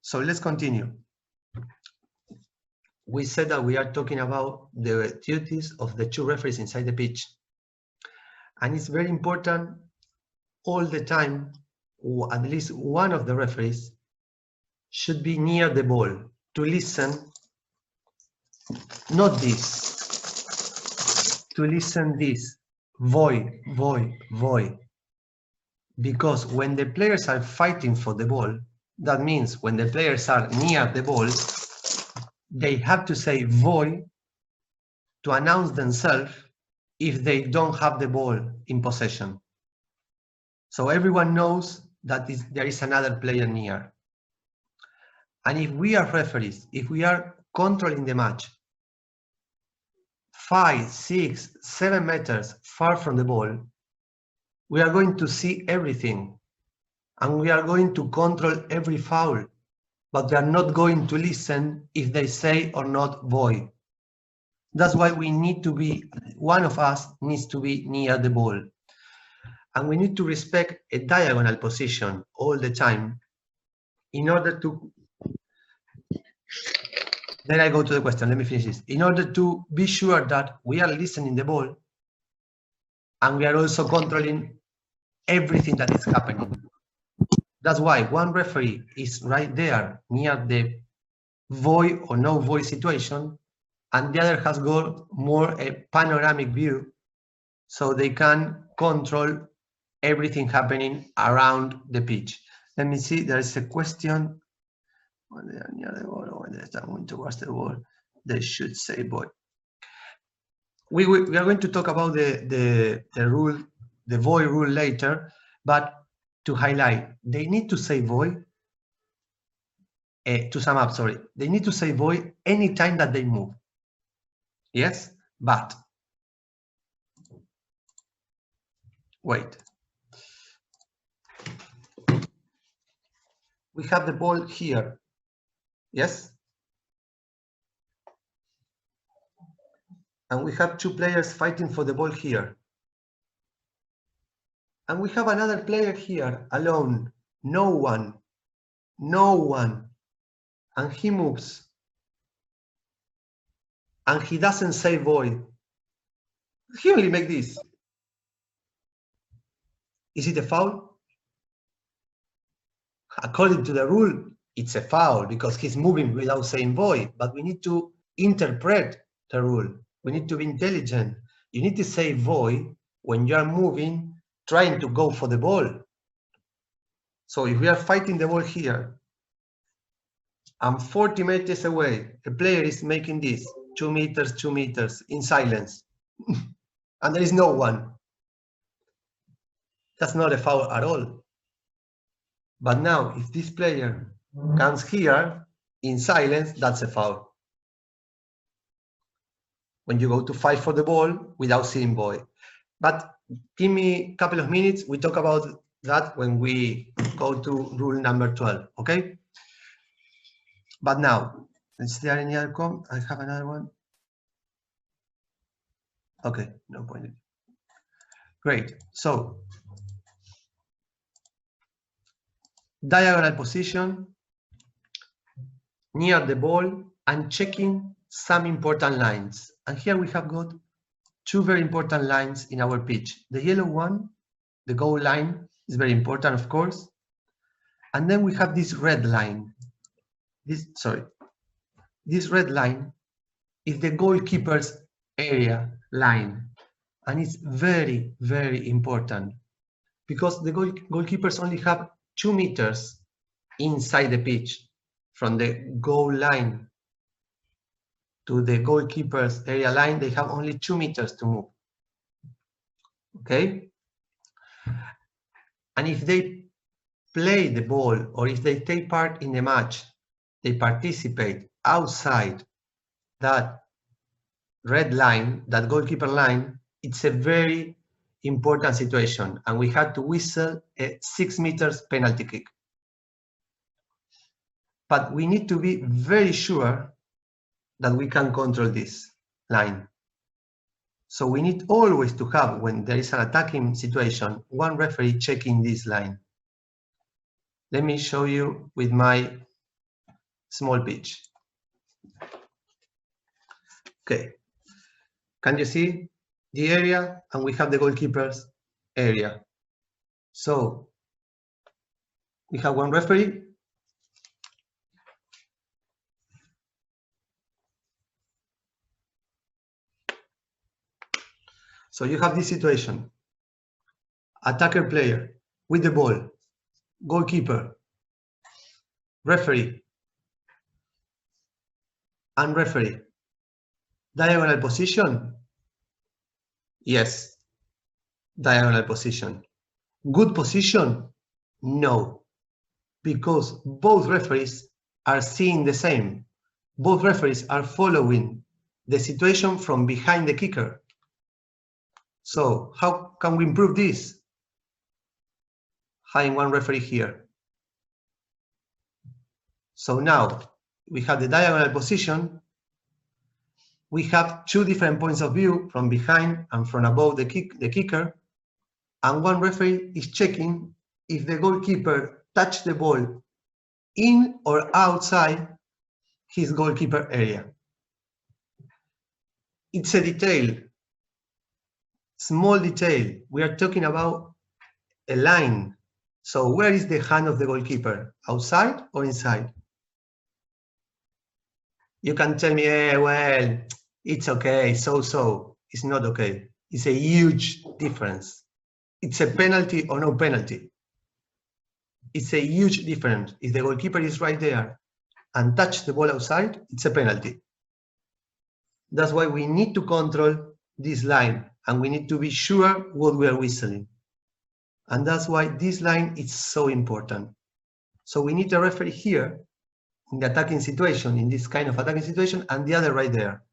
So let's continue. We said that we are talking about the duties of the two referees inside the pitch. And it's very important all the time, or at least one of the referees should be near the ball to listen, not this, to listen this, void. Because when the players are fighting for the ball, that means when the players are near the ball, they have to say void to announce themselves if they don't have the ball in possession. So everyone knows that there is another player near. And if we are referees, if we are controlling the match 5, 6, 7 meters far from the ball, we are going to see everything and we are going to control every foul, but we are not going to listen if they say or not void. That's why we need to be, one of us needs to be near the ball. And we need to respect a diagonal position all the time in order to, then I go to the question, let me finish this. In order to be sure that we are listening the ball and we are also controlling everything that is happening. That's why one referee is right there near the void or no void situation, and the other has got more a panoramic view, so they can control everything happening around the pitch. Let me see, there is a question. When they are near the ball or when they are going towards the ball, they should say void. We are going to talk about the rule, the void rule later, but to highlight, they need to say void, to sum up, sorry, they need to say void anytime that they move. Yes, but wait. We have the ball here. Yes? And we have two players fighting for the ball here. And we have another player here alone. No one. No one. And he moves. And he doesn't say void. He only makes this. Is it a foul? According to the rule, it's a foul because he's moving without saying void. But we need to interpret the rule. We need to be intelligent. You need to say void when you are moving, trying to go for the ball. So if we are fighting the ball here, I'm 40 meters away, a player is making this, 2 meters, 2 meters, in silence, and there is no one. That's not a foul at all. But now, if this player comes here, in silence, that's a foul. When you go to fight for the ball without seeing void. But give me a couple of minutes, we talk about that when we go to rule number 12, okay? But now, is there any other comment? I have another one. Okay, no point. Great, so diagonal position, near the ball, and checking some important lines. And here we have got two very important lines in our pitch. The yellow one, the goal line, is very important, of course. And then we have this red line. This red line is the goalkeeper's area line. And it's very, very important because the goalkeepers only have 2 meters inside the pitch from the goal line to the goalkeeper's area line. They have only 2 meters to move. Okay? And if they play the ball or if they take part in the match, they participate outside that red line, that goalkeeper line, it's a very important situation. And we had to whistle a 6 meters penalty kick. But we need to be very sure that we can control this line. So we need always to have, when there is an attacking situation, one referee checking this line. Let me show you with my small pitch. Okay, can you see the area? And we have the goalkeeper's area. So we have one referee. So you have this situation. Attacker player with the ball, goalkeeper, referee, and referee. Diagonal position? Yes, diagonal position. Good position? No, because both referees are seeing the same. Both referees are following the situation from behind the kicker. So how can we improve this? Having one referee here. So now we have the diagonal position. We have two different points of view, from behind and from above the kicker. And one referee is checking if the goalkeeper touched the ball in or outside his goalkeeper area. It's a detail, small detail. We are talking about a line. So where is the hand of the goalkeeper? Outside or inside? You can tell me, well, it's okay, so. It's not okay. It's a huge difference. It's a penalty or no penalty. It's a huge difference. If the goalkeeper is right there and touch the ball outside, it's a penalty. That's why we need to control this line, and we need to be sure what we are whistling. And that's why this line is so important. So we need a referee here in the attacking situation, in this kind of attacking situation, and the other right there.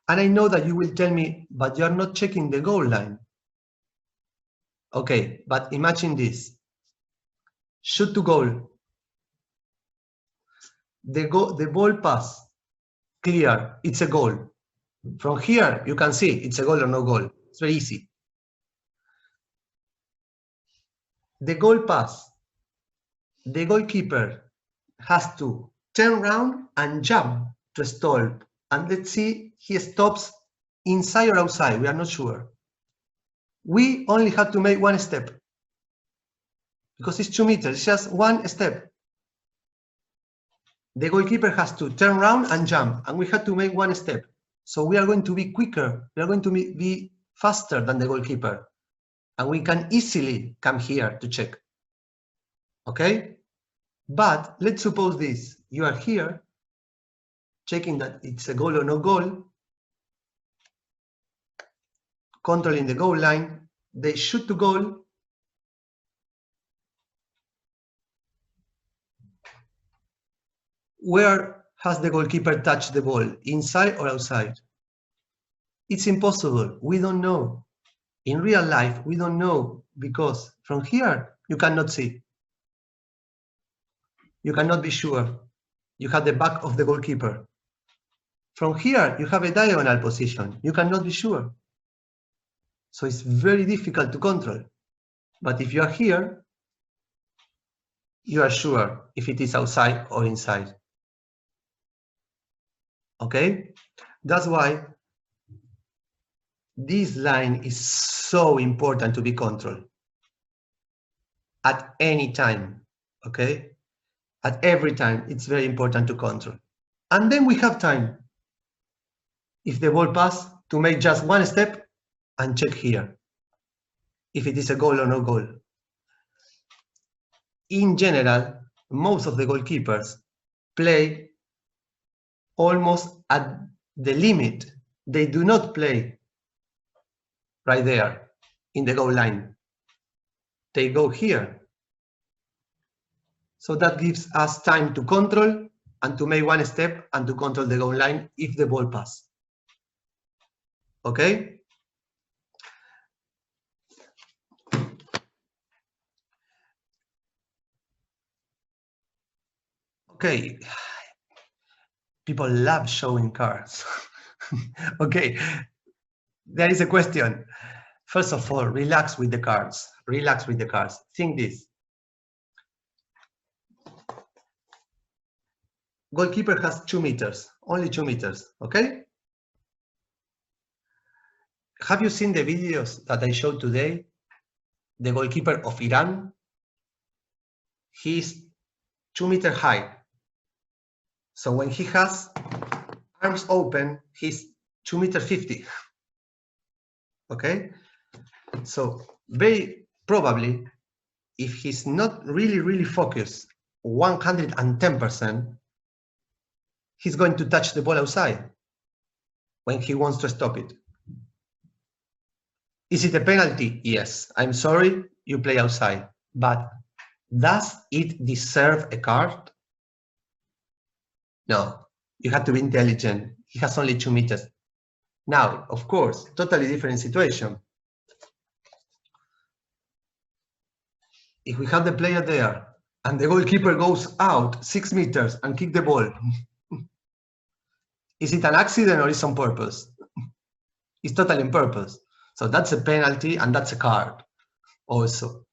And I know that you will tell me, but you're not checking the goal line. Okay, but imagine this. Shoot to goal. The ball pass, clear, it's a goal. From here, you can see it's a goal or no goal. It's very easy. The goal pass, the goalkeeper has to turn around and jump to stop. And let's see, he stops inside or outside, we are not sure. We only have to make one step, because it's 2 meters, it's just one step. The goalkeeper has to turn around and jump, and we have to make one step. So we are going to be quicker, we are going to be faster than the goalkeeper, and we can easily come here to check. Okay? But let's suppose this, you are here, checking that it's a goal or no goal, controlling the goal line, they shoot to goal. Where has the goalkeeper touched the ball, inside or outside? It's impossible, we don't know. In real life, we don't know, because from here, you cannot see. You cannot be sure. You have the back of the goalkeeper. From here, you have a diagonal position. You cannot be sure. So it's very difficult to control. But if you are here, you are sure if it is outside or inside. Okay? That's why this line is so important to be controlled at any time. Okay? At every time, it's very important to control. And then we have time, if the ball pass, to make just one step and check here if it is a goal or no goal. In general, most of the goalkeepers play almost at the limit. They do not play right there in the goal line. They go here. So that gives us time to control and to make one step and to control the goal line if the ball pass. Okay? Okay. People love showing cards. Okay. There is a question. First of all, relax with the cards. Relax with the cards. Think this. Goalkeeper has 2 meters, only 2 meters, okay? Have you seen the videos that I showed today? The goalkeeper of Iran, he's 2 meters high. So when he has arms open, he's 2 meters 50. Okay? So very probably, if he's not really focused 110%, he's going to touch the ball outside when he wants to stop it. Is it a penalty? Yes. I'm sorry, you play outside. But does it deserve a card? No. You have to be intelligent. He has only 2 meters. Now, of course, totally different situation. If we have the player there and the goalkeeper goes out 6 meters and kick the ball, is it an accident or is it on purpose? It's totally on purpose. So that's a penalty and that's a card also.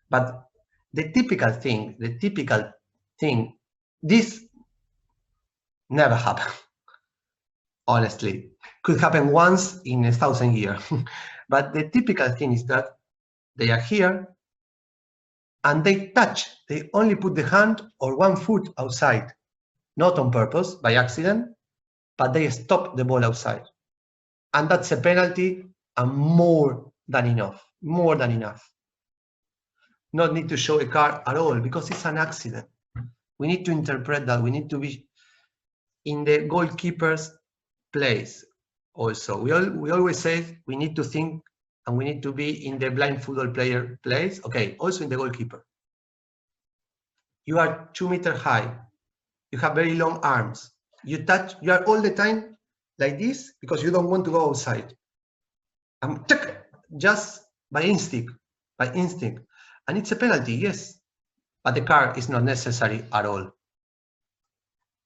But the typical thing, this never happened. Honestly, could happen once in 1,000 years. But the typical thing is that they are here and they only put the hand or 1 foot outside, not on purpose, by accident, but they stop the ball outside. And that's a penalty and more than enough. Not need to show a card at all because it's an accident. We need to interpret that. We need to be in the goalkeeper's place also. We always say we need to think and we need to be in the blind football player place. Okay, also in the goalkeeper. You are 2 meters high. You have very long arms. You are all the time like this because you don't want to go outside. Just by instinct. And it's a penalty, yes. But the card is not necessary at all.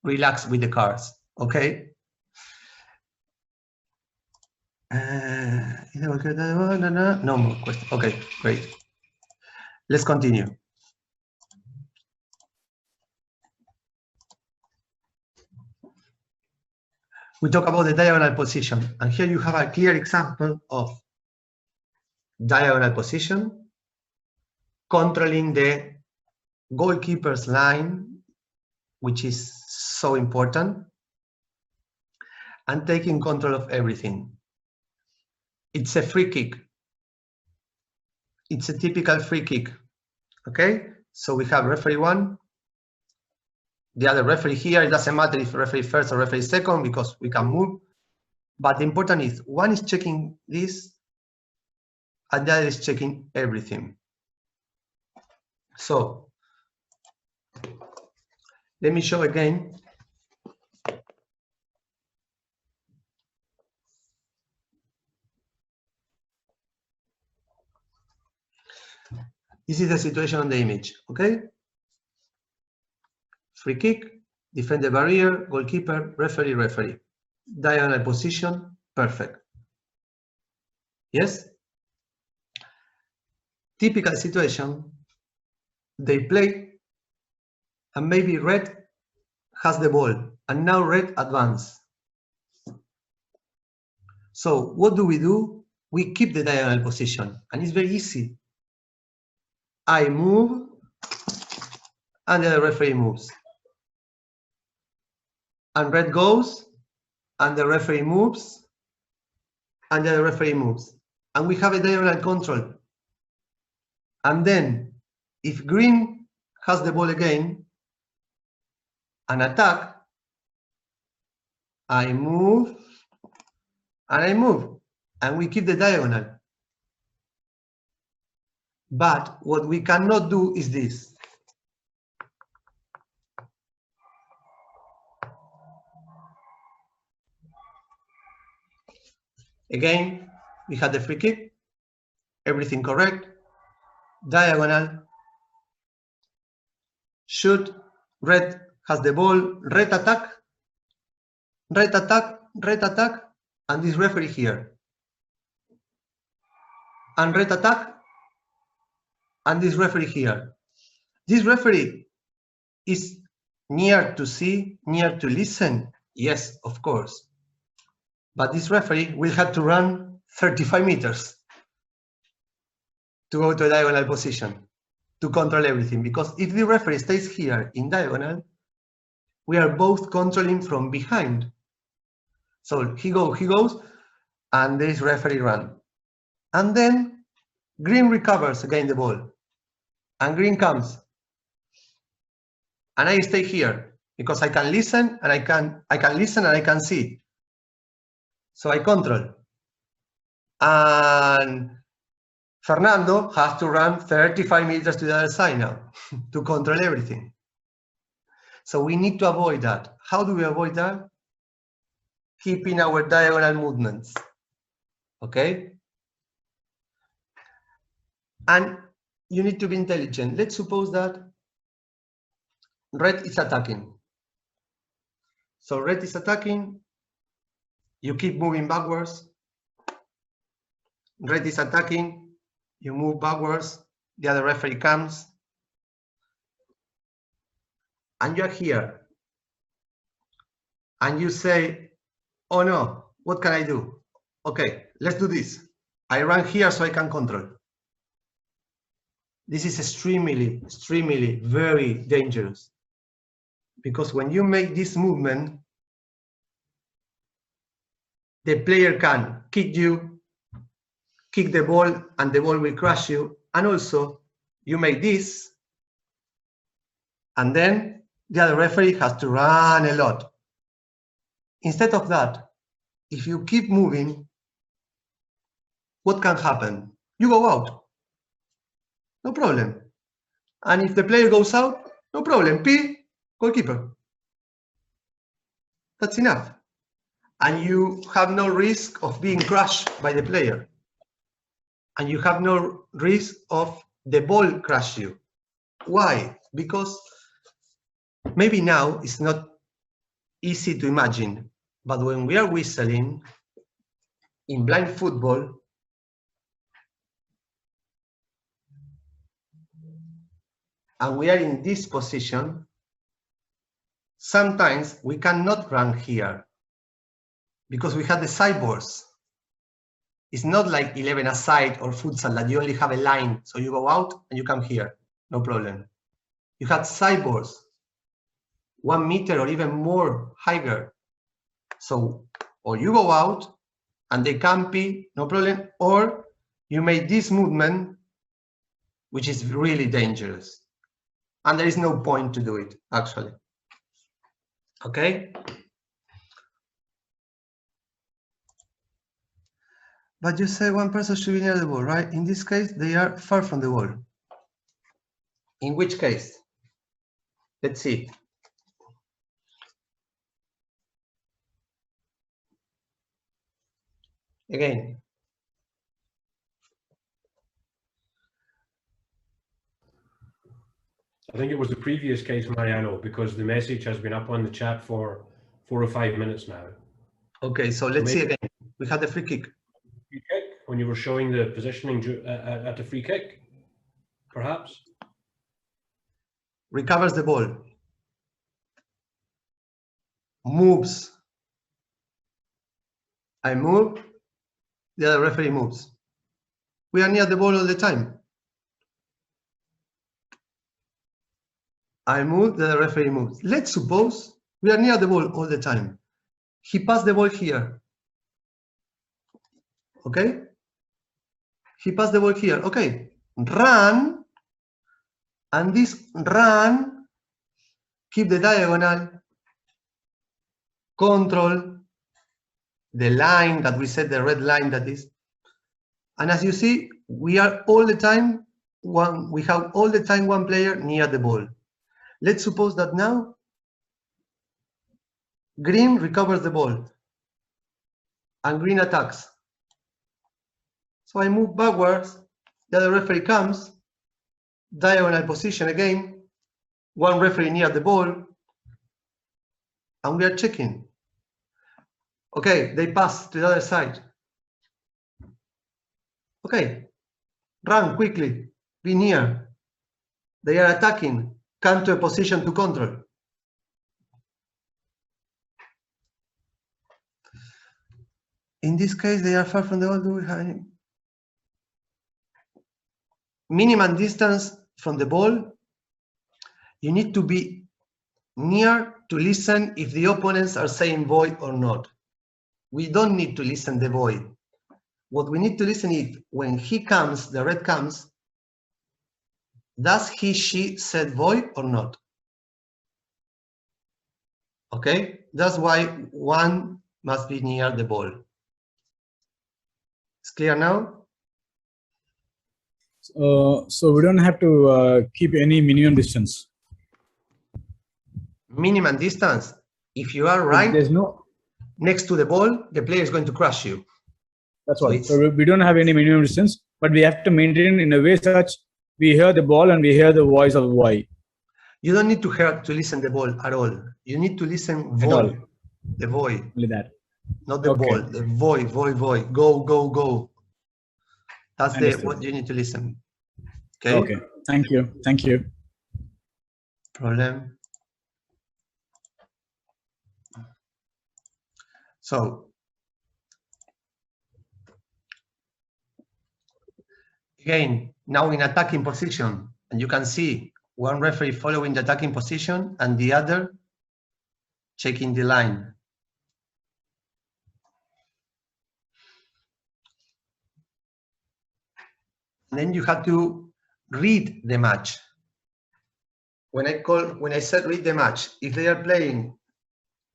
Relax with the cards, okay? No more questions. Okay, great. Let's continue. We talk about the diagonal position, and here you have a clear example of diagonal position, controlling the goalkeeper's line, which is so important, and taking control of everything. It's a free kick. It's a typical free kick. Okay, so we have referee 1, the other referee here. It doesn't matter if referee first or referee second because we can move. But the important is one is checking this and the other is checking everything. So let me show again. This is the situation on the image, okay? Free kick, defend the barrier, goalkeeper, referee. Diagonal position, perfect. Yes? Typical situation, they play and maybe red has the ball and now red advance. So what do? We keep the diagonal position and it's very easy. I move and the referee moves. And red goes and the referee moves and the referee moves. And we have a diagonal control. And then if green has the ball again, an attack, I move and I move and we keep the diagonal. But what we cannot do is this. Again, we had the free kick, everything correct, diagonal, shoot, red has the ball, red attack, and this referee here. And red attack, and this referee here. This referee is near to see, near to listen. Yes, of course. But this referee will have to run 35 meters to go to a diagonal position to control everything. Because if the referee stays here in diagonal, we are both controlling from behind. So he goes, and this referee run. And then green recovers again the ball. And green comes. And I stay here because I can listen and I can listen and I can see. So I control. And Fernando has to run 35 meters to the other side now to control everything. So we need to avoid that. How do we avoid that? Keeping our diagonal movements, okay? And you need to be intelligent. Let's suppose that red is attacking. So red is attacking, you keep moving backwards. Red is attacking, you move backwards, the other referee comes, and you're here. And you say, oh no, what can I do? Okay, let's do this. I run here so I can control. This is extremely, very dangerous. Because when you make this movement, the player can kick you, kick the ball, and the ball will crush you. And also, you make this, and then the other referee has to run a lot. Instead of that, if you keep moving, what can happen? You go out. No problem. And if the player goes out, no problem. P, goalkeeper. That's enough. And you have no risk of being crushed by the player. And you have no risk of the ball crush you. Why? Because maybe now it's not easy to imagine, but when we are whistling in blind football, and we are in this position, sometimes we cannot run here because we have the sideboards. It's not like 11-a-side or futsal that you only have a line, so you go out and you come here, no problem. You have sideboards, 1 meter or even more higher. So, or you go out and they can be, no problem, or you make this movement, which is really dangerous. And there is no point to do it, actually. Okay? But you say one person should be near the ball, right? In this case, they are far from the ball. In which case? Let's see. Again. I think it was the previous case, Mariano, because the message has been up on the chat for 4 or 5 minutes now. Okay, so let's see again. We had the free kick. Free kick, when you were showing the positioning at the free kick, perhaps? Recovers the ball. Moves. I move. The other referee moves. We are near the ball all the time. I move, the other referee moves. Let's suppose we are near the ball all the time. He passed the ball here. Okay? He passed the ball here. Okay. Run. And this run, keep the diagonal, control the line that we said, the red line that is. And as you see, we are all the time, we have all the time one player near the ball. Let's suppose that now green recovers the ball and green attacks. So I move backwards, the other referee comes, diagonal position again, one referee near the ball, and we are checking. Okay, they pass to the other side. Okay, run quickly, be near. They are attacking, come to a position to control. In this case, they are far from the ball. Do we have any? Minimum distance from the ball. You need to be near to listen if the opponents are saying void or not. We don't need to listen the void. What we need to listen is when he comes, the red comes, does he, she said void or not? Okay, that's why one must be near the ball. It's clear now? So we don't have to keep any minimum distance. Minimum distance. If you are right There's no. next to the ball, the player is going to crush you. That's So what. it's- So we don't have any minimum distance, but we have to maintain in a way such we hear the ball and we hear the voice of Y. You don't need to hear to listen the ball at all. You need to listen At all. voy, the voy, Only that. not the Okay. ball, the voy, voy, voy, go, go, go. That's Understood. what you need to listen. Okay. Okay. Thank you. Thank you. Problem. So again, now in attacking position, and you can see one referee following the attacking position and the other checking the line. And then you have to read the match. When I said read the match, if they are playing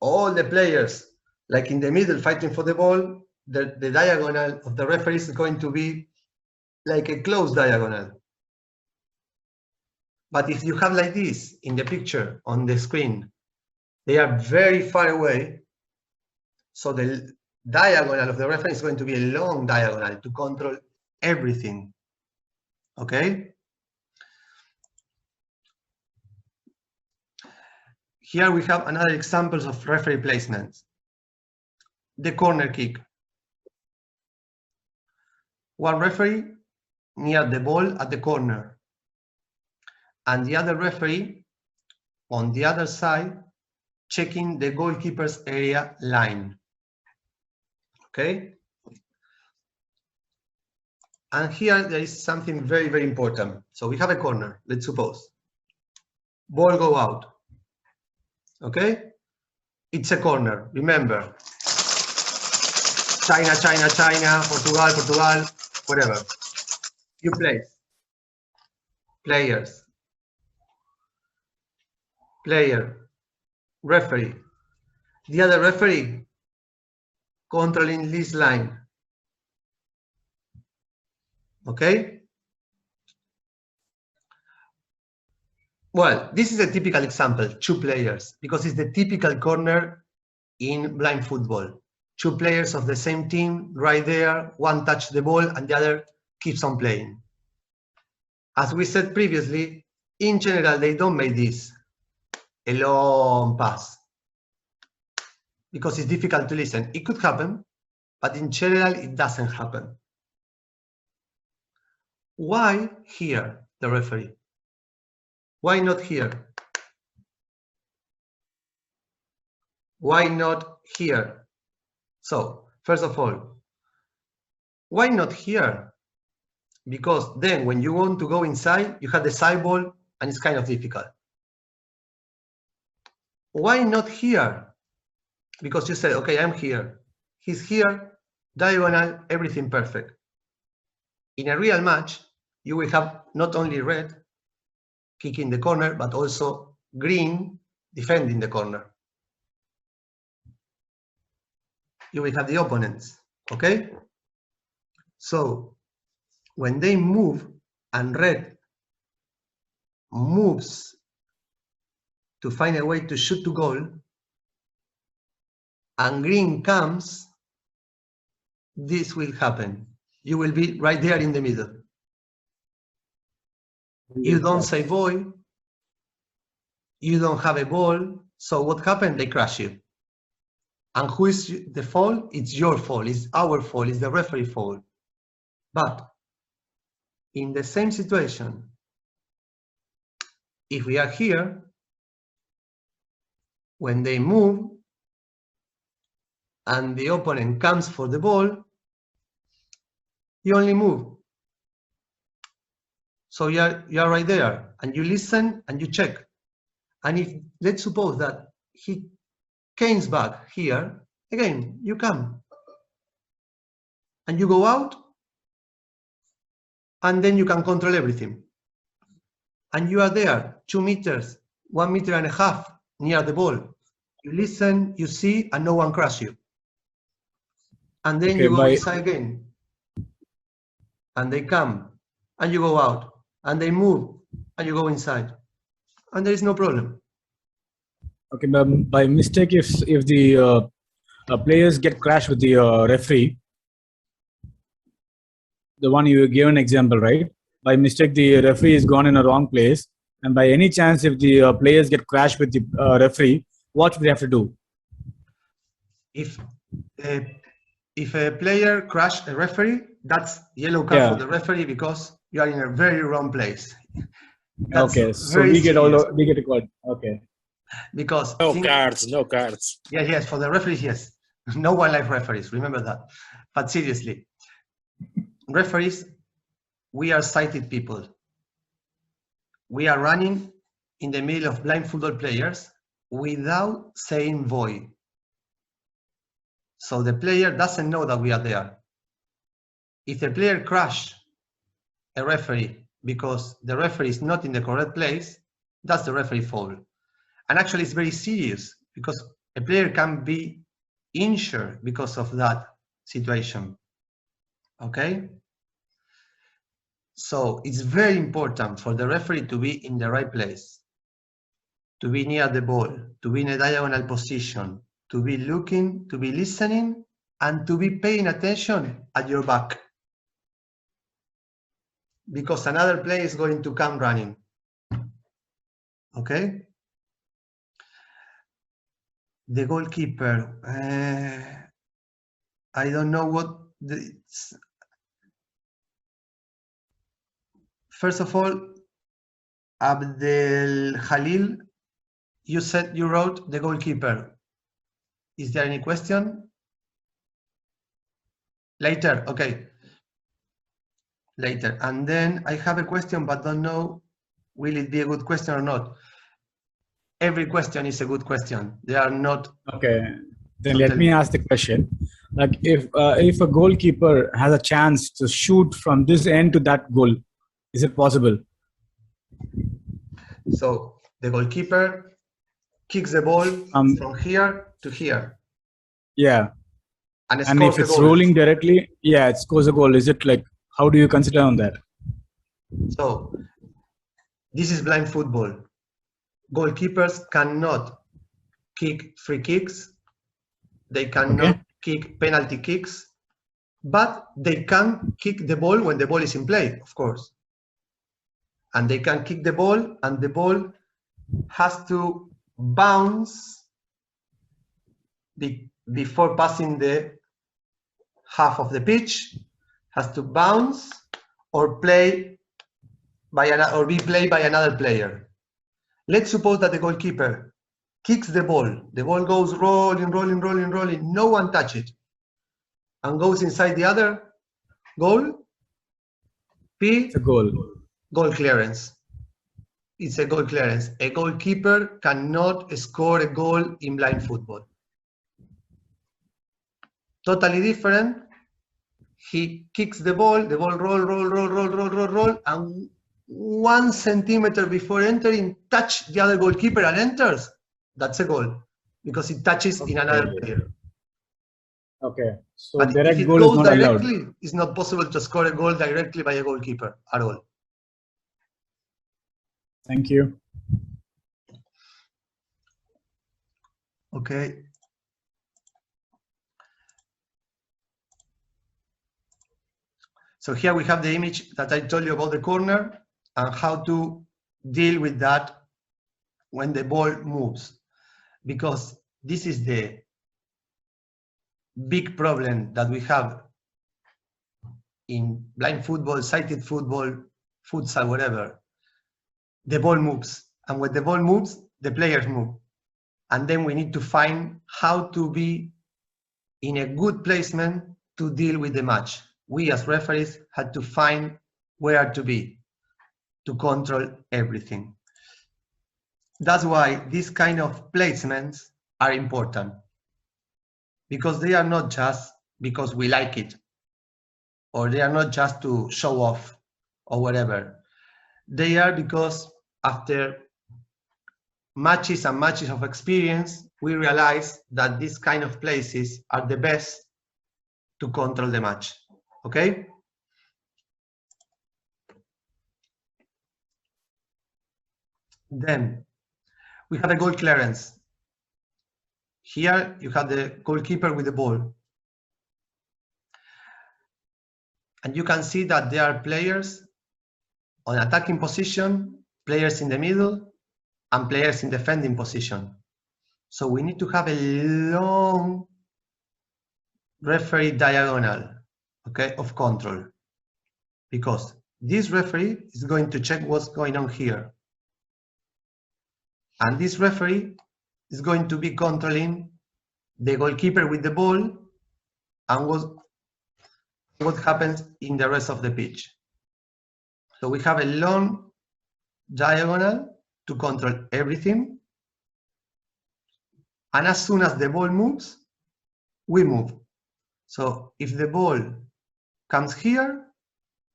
all the players like in the middle fighting for the ball, the diagonal of the referee is going to be like a closed diagonal. But if you have like this in the picture on the screen, they are very far away. So the diagonal of the referee is going to be a long diagonal to control everything. Okay? Here we have another examples of referee placements. The corner kick. One referee near the ball at the corner, and the other referee on the other side checking the goalkeeper's area line. Okay? And here there is something very, very important. So we have a corner, let's suppose. Ball go out. Okay? It's a corner, remember. China, China, China, Portugal, Portugal, whatever. You place. Players. Player. Referee. The other referee controlling this line. Okay? Well, this is a typical example, 2 players, because it's the typical corner in blind football. 2 players of the same team right there, one touch the ball and the other keeps on playing. As we said previously, in general, they don't make this a long pass because it's difficult to listen. It could happen, but in general, it doesn't happen. Why here, the referee? Why not here? Why not here? So, first of all, why not here? Because then when you want to go inside, you have the side ball and it's kind of difficult. Why not here? Because you said, okay, I'm here. He's here, diagonal, everything perfect. In a real match, you will have not only red kicking the corner, but also green defending the corner. You will have the opponents, okay? So when they move and red moves to find a way to shoot to goal and green comes, this will happen. You will be right there in the middle. You don't say boy, you don't have a ball, so what happened? They crash you. And who is the fault? It's your fault, it's our fault, it's the referee fault. But in the same situation, if we are here, when they move and the opponent comes for the ball, you only move. So you are right there and you listen and you check. And if, let's suppose that he comes back here, again, you come. And you go out, and then you can control everything. And you are there, 2 meters, 1.5 meters near the ball. You listen, you see, and no one crashes you. And then you go inside again. and they come and you go out, and they move and you go inside, and there is no problem. Okay, by mistake, if the players get crashed with the referee, the one you gave an example, right? By mistake, the referee is gone in a wrong place, and by any chance, if the players get crashed with the referee, what do we have to do? If a player crash a referee, that's yellow card for the referee because you are in a very wrong place. That's okay, so we get a card. Okay. Because no cards. Yes, for the referees, yes. No one like referees, remember that. But seriously, referees, we are sighted people. We are running in the middle of blind football players without saying void. So the player doesn't know that we are there. If the player crash a referee because the referee is not in the correct place, that's the referee fault. And actually it's very serious because a player can be injured because of that situation. Okay? So it's very important for the referee to be in the right place, to be near the ball, to be in a diagonal position, to be looking, to be listening, and to be paying attention at your back. Because another player is going to come running. Okay? The goalkeeper, I don't know what first of all, Abdel Khalil, you said you wrote the goalkeeper. Is there any question? Later, okay. Later. And then I have a question, but don't know, will it be a good question or not? Every question is a good question. They are not. Okay, then let me ask the question. Like if a goalkeeper has a chance to shoot from this end to that goal, is it possible? So the goalkeeper kicks the ball from here to here. Yeah. And if it's rolling directly, yeah, it scores a goal. Is it like, how do you consider on that? So this is blind football. Goalkeepers cannot kick free kicks. They cannot kick penalty kicks, but they can kick the ball when the ball is in play, of course. And they can kick the ball, and the ball has to bounce before passing the half of the pitch, has to bounce or be played by another player. Let's suppose that the goalkeeper kicks the ball goes rolling, no one touch it, and goes inside the other goal. It's a goal. Goal clearance. It's a goal clearance. A goalkeeper cannot score a goal in blind football. Totally different. He kicks the ball roll, and 1 centimeter before entering, touch the other goalkeeper and enters. That's a goal because it touches in another player. Okay. So but direct if it goal goes is not directly, allowed. it's not possible to score a goal directly by a goalkeeper at all. Thank you. Okay. So here we have the image that I told you about the corner and how to deal with that when the ball moves, because this is the big problem that we have in blind football, sighted football, futsal, whatever. The ball moves, and when the ball moves, the players move. And then we need to find how to be in a good placement to deal with the match. We as referees had to find where to be to control everything. That's why these kind of placements are important, because they are not just because we like it, or they are not just to show off or whatever. They are because after matches and matches of experience, we realize that these kind of places are the best to control the match. Okay? Then we have a goal clearance. Here you have the goalkeeper with the ball. And you can see that there are players on attacking position, players in the middle, and players in defending position. So we need to have a long referee diagonal, okay, of control, because this referee is going to check what's going on here. And this referee is going to be controlling the goalkeeper with the ball and what happens in the rest of the pitch. So we have a long diagonal to control everything. And as soon as the ball moves, we move. So if the ball comes here,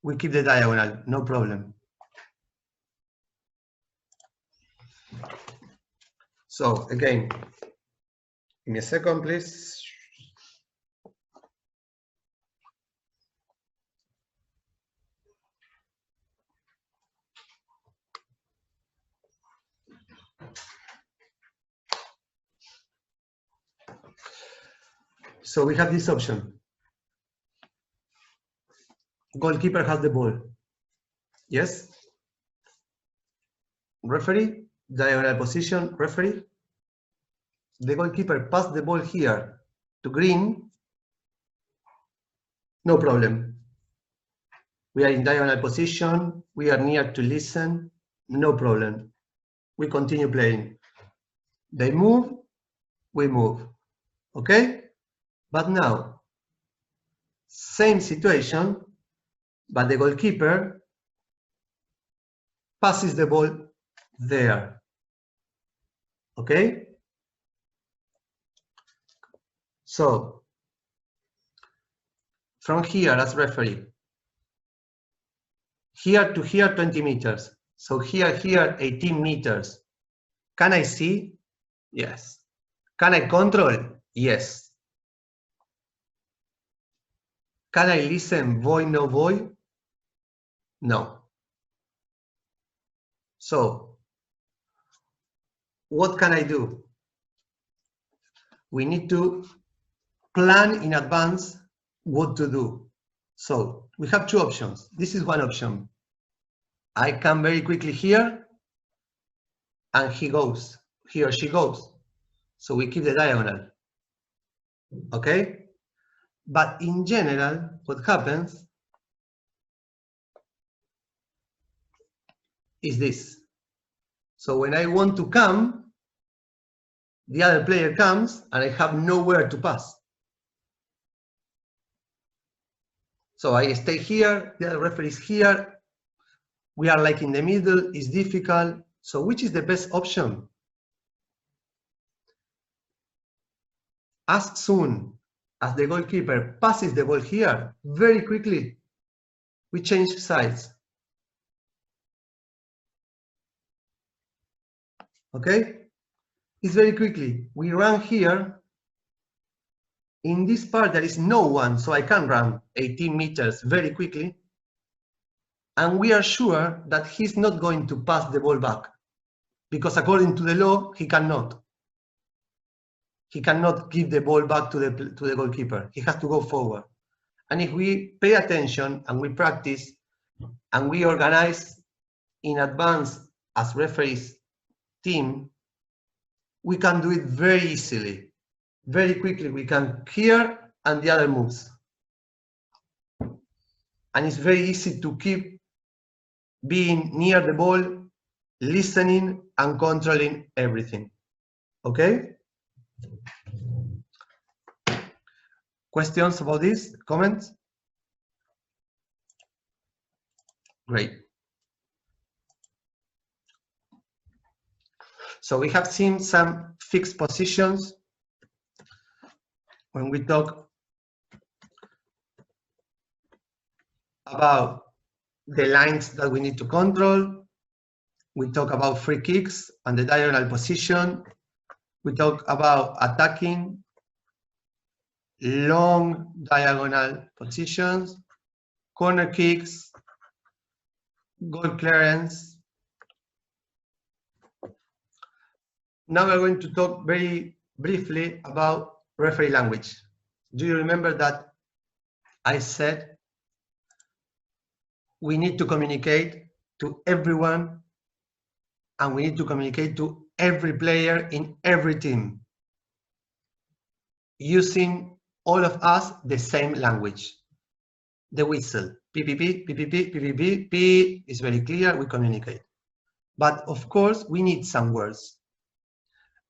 we keep the diagonal, no problem. So again, give me a second, please. So we have this option. Goalkeeper has the ball. Yes. Referee, diagonal position, referee. The goalkeeper passed the ball here to green. No problem. We are in diagonal position. We are near to listen. No problem. We continue playing. They move, we move. Okay? But now, same situation, but the goalkeeper passes the ball there. Okay? So, from here as referee, here to here 20 meters. So here, 18 meters. Can I see? Yes. Can I control? Yes. Can I listen, void, no void? No. So, what can I do? We need to plan in advance what to do. So, we have two options. This is one option. I come very quickly here, and he or she goes. So we keep the diagonal. Okay? But in general, what happens is this. So when I want to come, the other player comes and I have nowhere to pass. So I stay here, the other referee is here. We are like in the middle, it's difficult. So which is the best option? As soon as the goalkeeper passes the ball here, very quickly, we change sides. Okay? It's very quickly. We run here. In this part, there is no one, so I can run 18 meters very quickly. And we are sure that he's not going to pass the ball back, because according to the law, he cannot. He cannot give the ball back to the goalkeeper. He has to go forward. And if we pay attention and we practice and we organize in advance as referees team, we can do it very easily. Very quickly, we can hear and the other moves. And it's very easy to keep being near the ball, listening and controlling everything. Okay? Questions about this? Comments? Great. So we have seen some fixed positions when we talk about the lines that we need to control. We talk about free kicks and the diagonal position. We talk about attacking, long diagonal positions, corner kicks, goal clearance, now we're going to talk very briefly about referee language. Do you remember that I said we need to communicate to everyone and we need to communicate to every player in every team using all of us the same language? The whistle, PPP, PPP, PPP, P is very clear, we communicate. But of course, we need some words.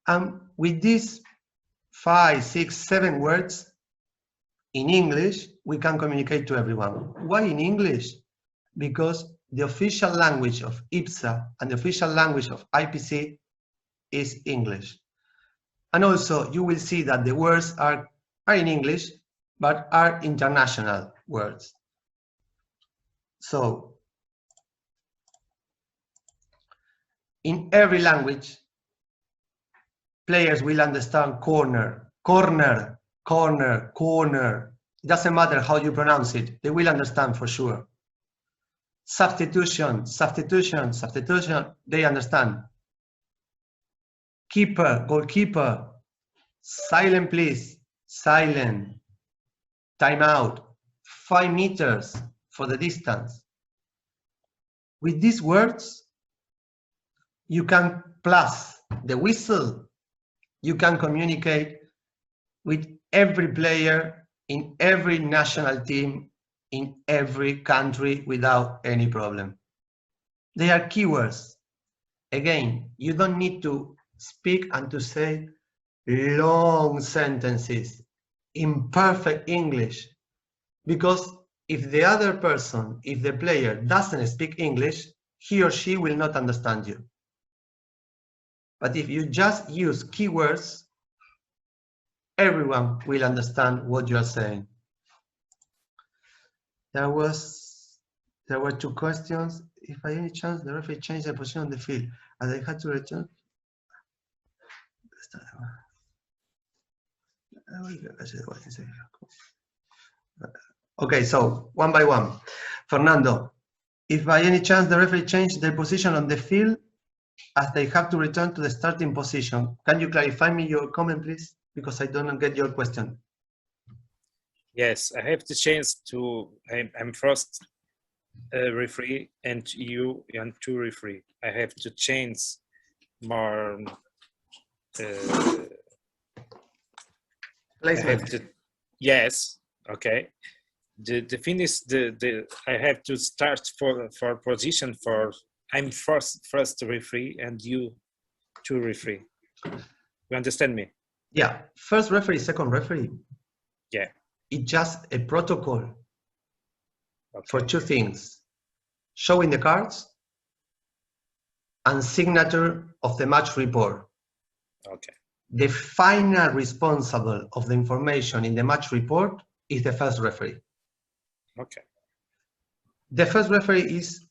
And with these 5, 6, 7 words in English, we can communicate to everyone. Why in English? Because the official language of IBSA and the official language of IBSA is English. And also, you will see that the words are in English, but are international words. So, in every language, players will understand corner, corner, corner, corner. It doesn't matter how you pronounce it, they will understand for sure. Substitution, substitution, substitution, they understand. Keeper, goalkeeper, silent please, silent. Timeout, 5 meters for the distance. With these words, you can plus the whistle, you can communicate with every player in every national team in every country without any problem. They are keywords. Again, you don't need to speak and to say long sentences in perfect English, because if the other person, if the player doesn't speak English, he or she will not understand you. But if you just use keywords, everyone will understand what you are saying. There were 2 questions. If by any chance the referee changed the position on the field and I had to return. Okay, so one by one. Fernando, if by any chance the referee changed their position on the field as they have to return to the starting position, can you clarify me your comment, please? Because I don't get your question. Yes, I have to change to, I'm first referee and you and 2 referee. I have to change more Placement. Yes, okay. The thing is, I have to start for position for, I'm first referee and you 2 referee. You understand me? Yeah, first referee, second referee. Yeah. It's just a protocol for Okay. 2 things: showing the cards and signature of the match report. Okay. The final responsible of the information in the match report is the first referee. Okay. The first referee is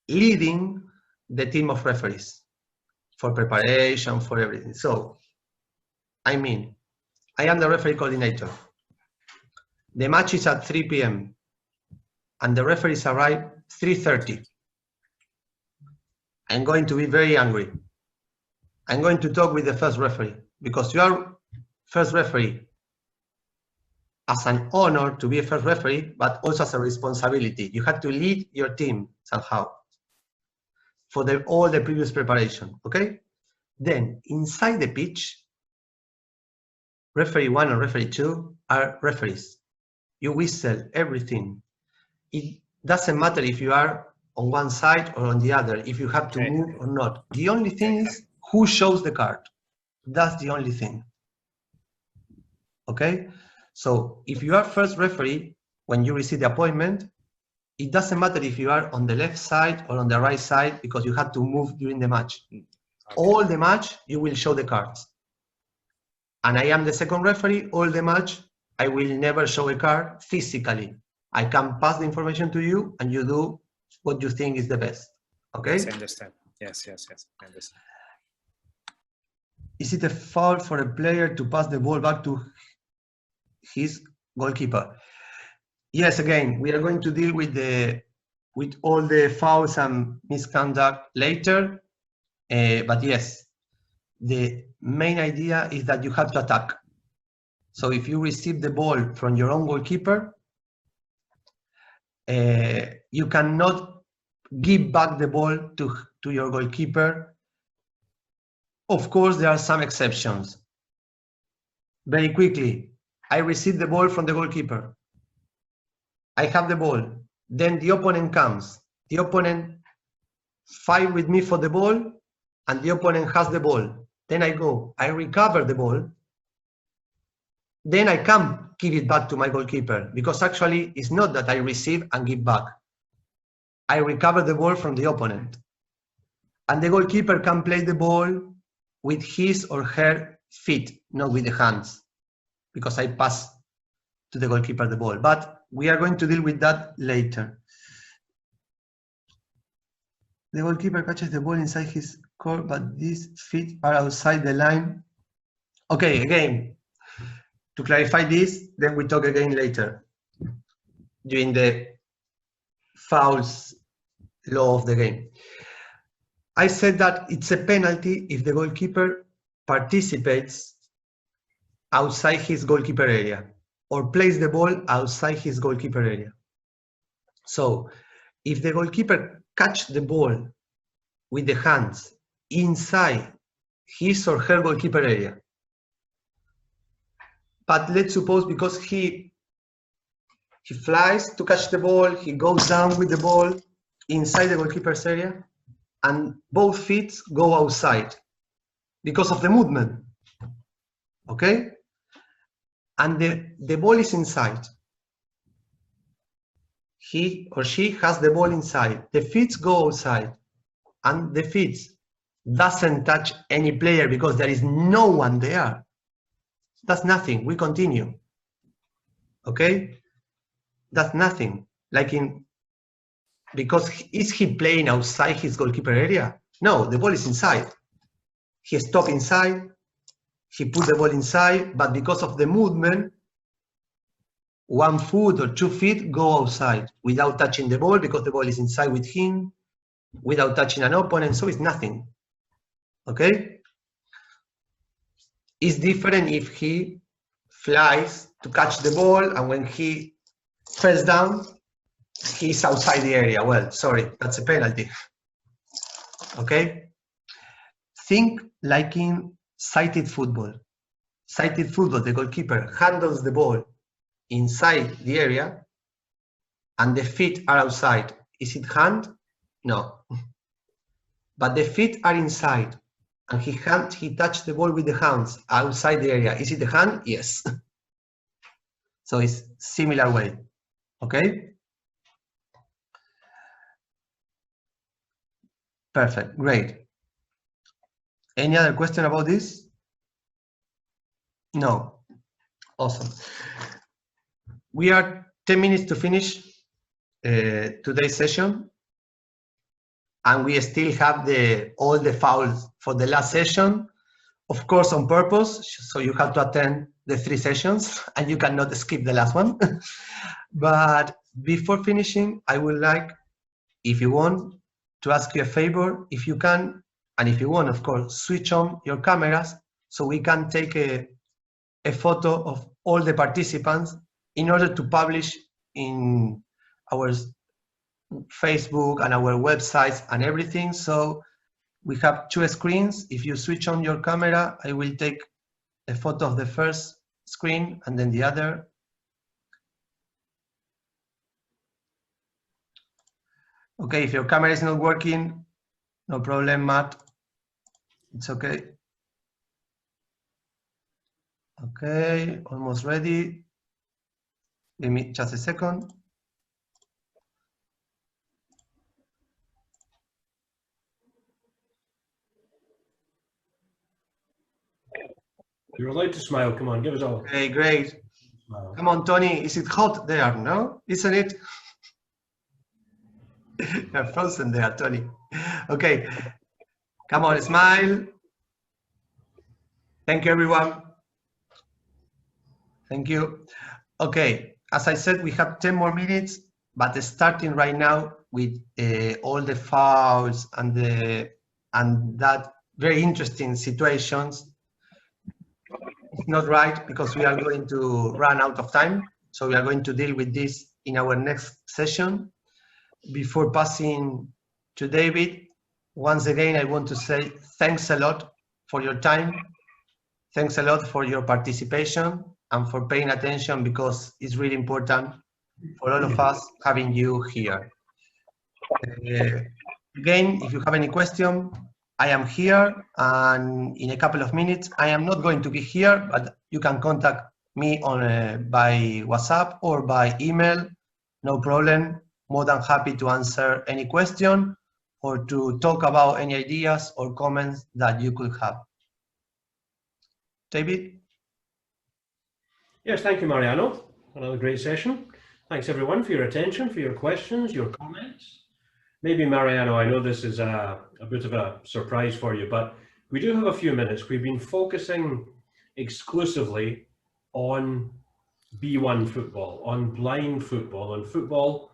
leading the team of referees for preparation, for everything. So, I mean, I am the referee coordinator. The match is at 3 p.m. and the referees arrive 3:30. I'm going to be very angry. I'm going to talk with the first referee, because you are first referee as an honor to be a first referee, but also as a responsibility. You have to lead your team somehow for all the previous preparation, okay? Then inside the pitch, referee 1 and referee 2 are referees. You whistle everything. It doesn't matter if you are on one side or on the other, if you have to move or not. The only thing is who shows the card. That's the only thing. Okay? So if you are first referee, when you receive the appointment, it doesn't matter if you are on the left side or on the right side, because you have to move during the match. Okay. All the match, you will show the cards. And I am the second referee, all the match, I will never show a card physically. I can pass the information to you and you do what you think is the best. Okay? Yes, I understand. Yes, I understand. Is it a foul for a player to pass the ball back to his goalkeeper? Yes, again, we are going to deal with all the fouls and misconduct later. But yes, the main idea is that you have to attack. So if you receive the ball from your own goalkeeper, you cannot give back the ball to your goalkeeper. Of course, there are some exceptions. Very quickly, I receive the ball from the goalkeeper. I have the ball. Then the opponent comes. The opponent fight with me for the ball, and the opponent has the ball. Then I go, I recover the ball. Then I can give it back to my goalkeeper, because actually it's not that I receive and give back. I recover the ball from the opponent. And the goalkeeper can play the ball with his or her feet, not with the hands, because I pass to the goalkeeper the ball. But we are going to deal with that later. The goalkeeper catches the ball inside his court, but these feet are outside the line. Okay, again, to clarify this, then we talk again later during the fouls law of the game. I said that it's a penalty if the goalkeeper participates outside his goalkeeper area or plays the ball outside his goalkeeper area. So if the goalkeeper catches the ball with the hands inside his or her goalkeeper area, but let's suppose because he flies to catch the ball, he goes down with the ball inside the goalkeeper's area, and both feet go outside because of the movement, okay? And the ball is inside. He or she has the ball inside. The feet go outside, and the feet doesn't touch any player because there is no one there. That's nothing. We continue. Okay? That's nothing. Like because is he playing outside his goalkeeper area? No, the ball is inside. He stopped inside. He put the ball inside, but because of the movement, 1 foot or 2 feet go outside without touching the ball, because the ball is inside with him, without touching an opponent, so it's nothing. Okay? It's different if he flies to catch the ball, and when he falls down, he's outside the area. Well, sorry, that's a penalty. Okay? Think like in sighted football. Sighted football, the goalkeeper handles the ball inside the area, and the feet are outside. Is it hand? No. But the feet are inside, and he touched the ball with the hands outside the area. Is it the hand? Yes. So it's similar way. Okay? Perfect, great. Any other question about this? No. Awesome. We are 10 minutes to finish today's session, and we still have all the fouls for the last session, of course on purpose, so you have to attend the 3 sessions and you cannot skip the last one. But before finishing, I would like, if you want, to ask you a favor, if you can, and if you want, of course, switch on your cameras so we can take a photo of all the participants in order to publish in our Facebook and our websites and everything. So we have 2 screens. If you switch on your camera, I will take a photo of the first screen and then the other. Okay, if your camera is not working, no problem, Matt. It's okay. Okay, almost ready. Give me just a second. You're allowed to smile. Come on, give us all. Okay, great. Smile. Come on, Tony. Is it hot there? No, isn't it? You're frozen there, Tony. Okay. Come on, smile. Thank you, everyone. Thank you. Okay, as I said, we have 10 more minutes, but starting right now with all the fouls and that very interesting situations. It's not right because we are going to run out of time. So we are going to deal with this in our next session. Before passing to David, once again, I want to say thanks a lot for your time. Thanks a lot for your participation and for paying attention, because it's really important for all of us having you here. Again, if you have any question, I am here, and in a couple of minutes, I am not going to be here, but you can contact me on by WhatsApp or by email, no problem. More than happy to answer any question or to talk about any ideas or comments that you could have. David? Yes, thank you, Mariano. Another great session. Thanks everyone for your attention, for your questions, your comments. Maybe Mariano, I know this is a bit of a surprise for you, but we do have a few minutes. We've been focusing exclusively on B1 football, on blind football, on football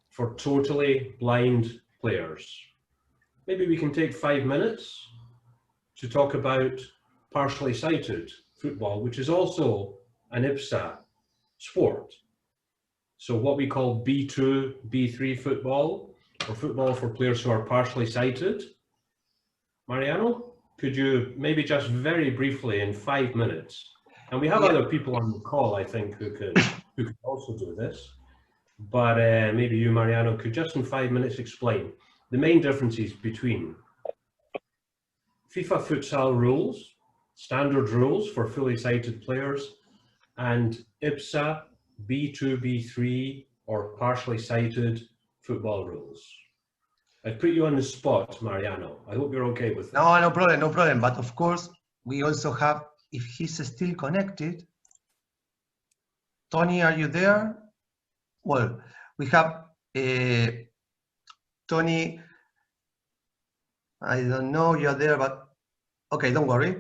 for totally blind players. Maybe we can take 5 minutes to talk about partially sighted football, which is also an IBSA sport. So what we call B2, B3 football, or football for players who are partially sighted. Mariano, could you maybe just very briefly in 5 minutes, and we have other people on the call, I think, who could also do this, but maybe you, Mariano, could just in 5 minutes explain the main differences between FIFA futsal rules, standard rules for fully sighted players, and IBSA B2, B3, or partially sighted football rules. I put you on the spot, Mariano. I hope you're okay with that. No, no problem, no problem. But of course, we also have, if he's still connected, Tony, are you there? Well, we have Tony, I don't know you're there, but okay, don't worry.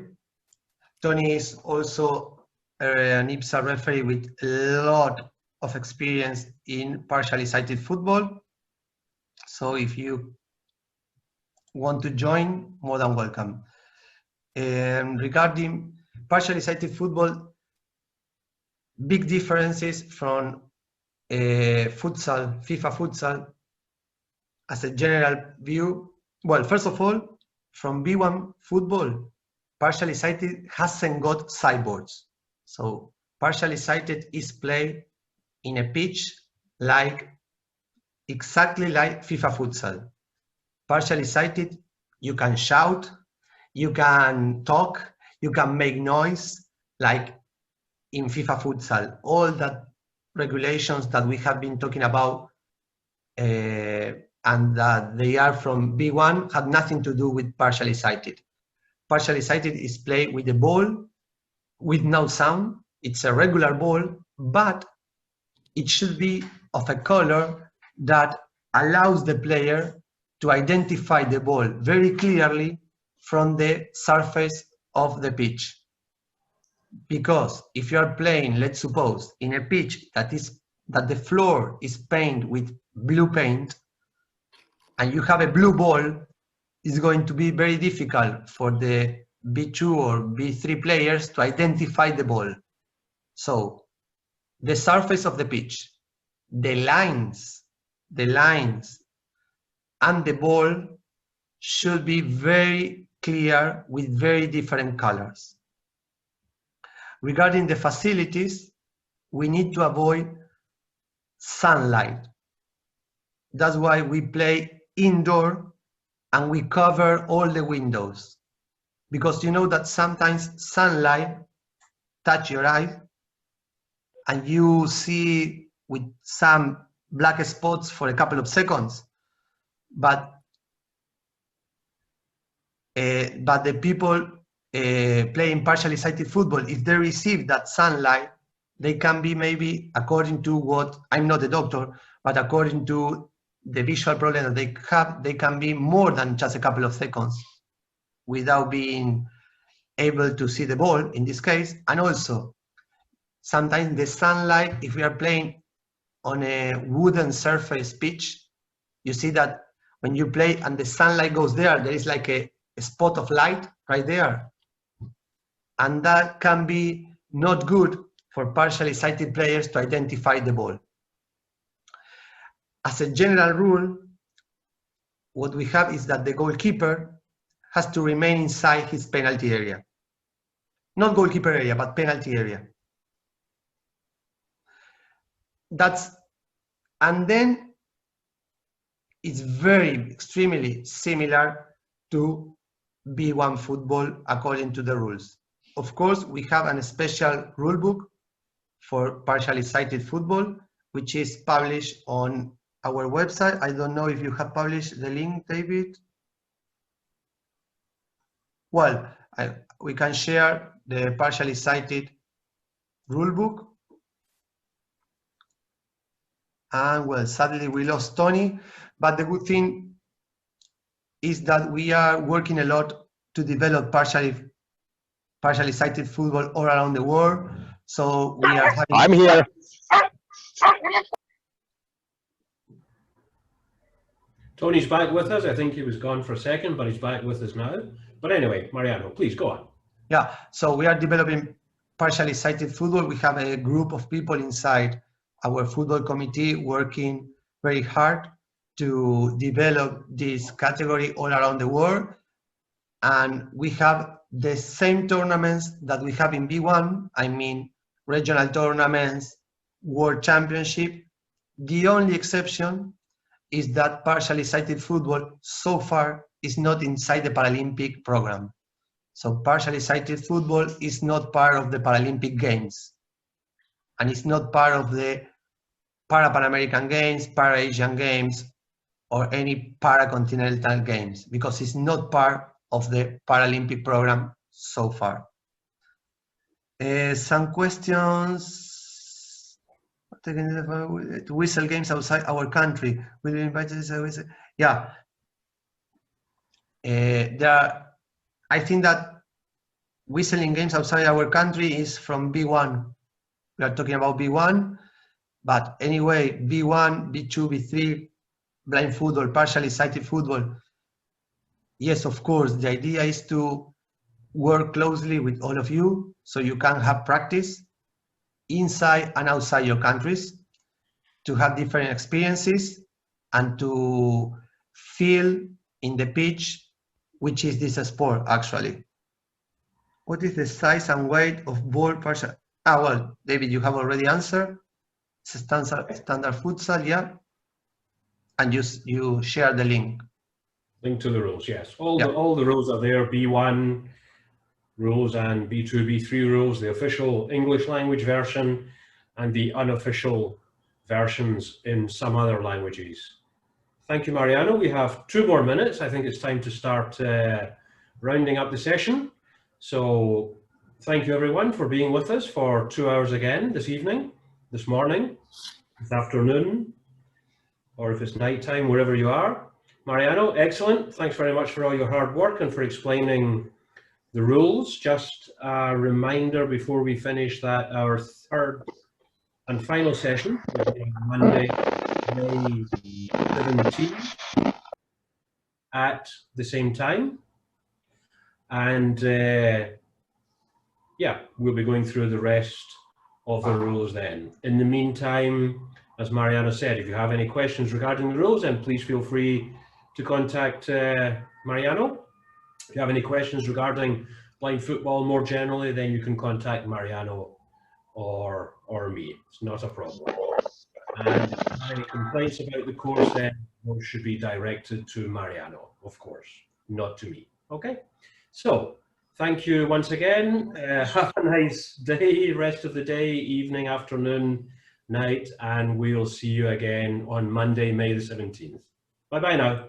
Tony is also an IBSA referee with a lot of experience in partially sighted football. So if you want to join, more than welcome. Regarding partially sighted football, big differences from futsal, FIFA futsal, as a general view. Well, first of all, from B1 football, partially sighted hasn't got sideboards. So partially sighted is played in a pitch exactly like FIFA futsal. Partially sighted, you can shout, you can talk, you can make noise like in FIFA futsal. All that regulations that we have been talking about and that they are from B1 had nothing to do with partially sighted. Partially sighted is played with the ball with no sound. It's a regular ball, but it should be of a color that allows the player to identify the ball very clearly from the surface of the pitch. Because if you are playing, let's suppose, in a pitch that the floor is painted with blue paint, and you have a blue ball, it's going to be very difficult for the B2 or B3 players to identify the ball. So the surface of the pitch, the lines, and the ball should be very clear with very different colors. Regarding the facilities, we need to avoid sunlight. That's why we play indoor and we cover all the windows, because you know that sometimes sunlight touch your eye and you see with some black spots for a couple of seconds, but the people playing partially sighted football, if they receive that sunlight, they can be maybe, according to what, I'm not a doctor, but according to the visual problem that they have, they can be more than just a couple of seconds without being able to see the ball in this case. And also, sometimes the sunlight, if we are playing on a wooden surface pitch, you see that when you play and the sunlight goes there, there is like a spot of light right there. And that can be not good for partially sighted players to identify the ball. As a general rule, what we have is that the goalkeeper has to remain inside his penalty area. Not goalkeeper area, but penalty area. And then it's extremely similar to B1 football according to the rules. Of course, we have a special rule book for partially sighted football, which is published on our website. I don't know if you have published the link, David. Well, we can share the partially sighted rule book. And well, sadly we lost Tony, but the good thing is that we are working a lot to develop partially sighted football all around the world. So we are having... I'm here. Tony's back with us. I think he was gone for a second, but he's back with us now. But anyway, Mariano, please go on. Yeah, so we are developing partially sighted football. We have a group of people inside our football committee working very hard to develop this category all around the world. And we have the same tournaments that we have in B1, I mean, regional tournaments, world championship. The only exception is that partially sighted football so far is not inside the Paralympic program. So partially sighted football is not part of the Paralympic Games. And it's not part of the Pan American Games, Para-Asian Games, or any Para-Continental Games, because it's not part of the Paralympic program so far. Some questions. To whistle games outside our country. Will you invite us to whistle? Yeah. I think that whistling games outside our country is from B1. We are talking about B1, but anyway, B1, B2, B3, blind football, partially sighted football. Yes, of course, the idea is to work closely with all of you so you can have practice inside and outside your countries, to have different experiences and to feel in the pitch which is this sport actually. What is the size and weight of ball partial? Well, David, you have already answered. It's a standard futsal, yeah. And you share the link. Link to the rules, yes. All the rules are there, B1 rules and B2, B3 rules, the official English language version and the unofficial versions in some other languages. Thank you, Mariano. We have 2 more minutes. I think it's time to start rounding up the session. So thank you everyone for being with us for 2 hours again this evening, this morning, this afternoon, or if it's nighttime, wherever you are. Mariano, excellent. Thanks very much for all your hard work and for explaining the rules. Just a reminder before we finish that our 3rd and final session will be Monday, May 17th at the same time. And yeah, we'll be going through the rest of the rules then. In the meantime, as Mariano said, if you have any questions regarding the rules, then please feel free to contact Mariano. If you have any questions regarding blind football more generally, then you can contact Mariano or me. It's not a problem. And if you have any complaints about the course, then those should be directed to Mariano, of course, not to me. Okay? So, thank you once again. Have a nice day, rest of the day, evening, afternoon, night, and we'll see you again on Monday, May the 17th. Bye-bye now.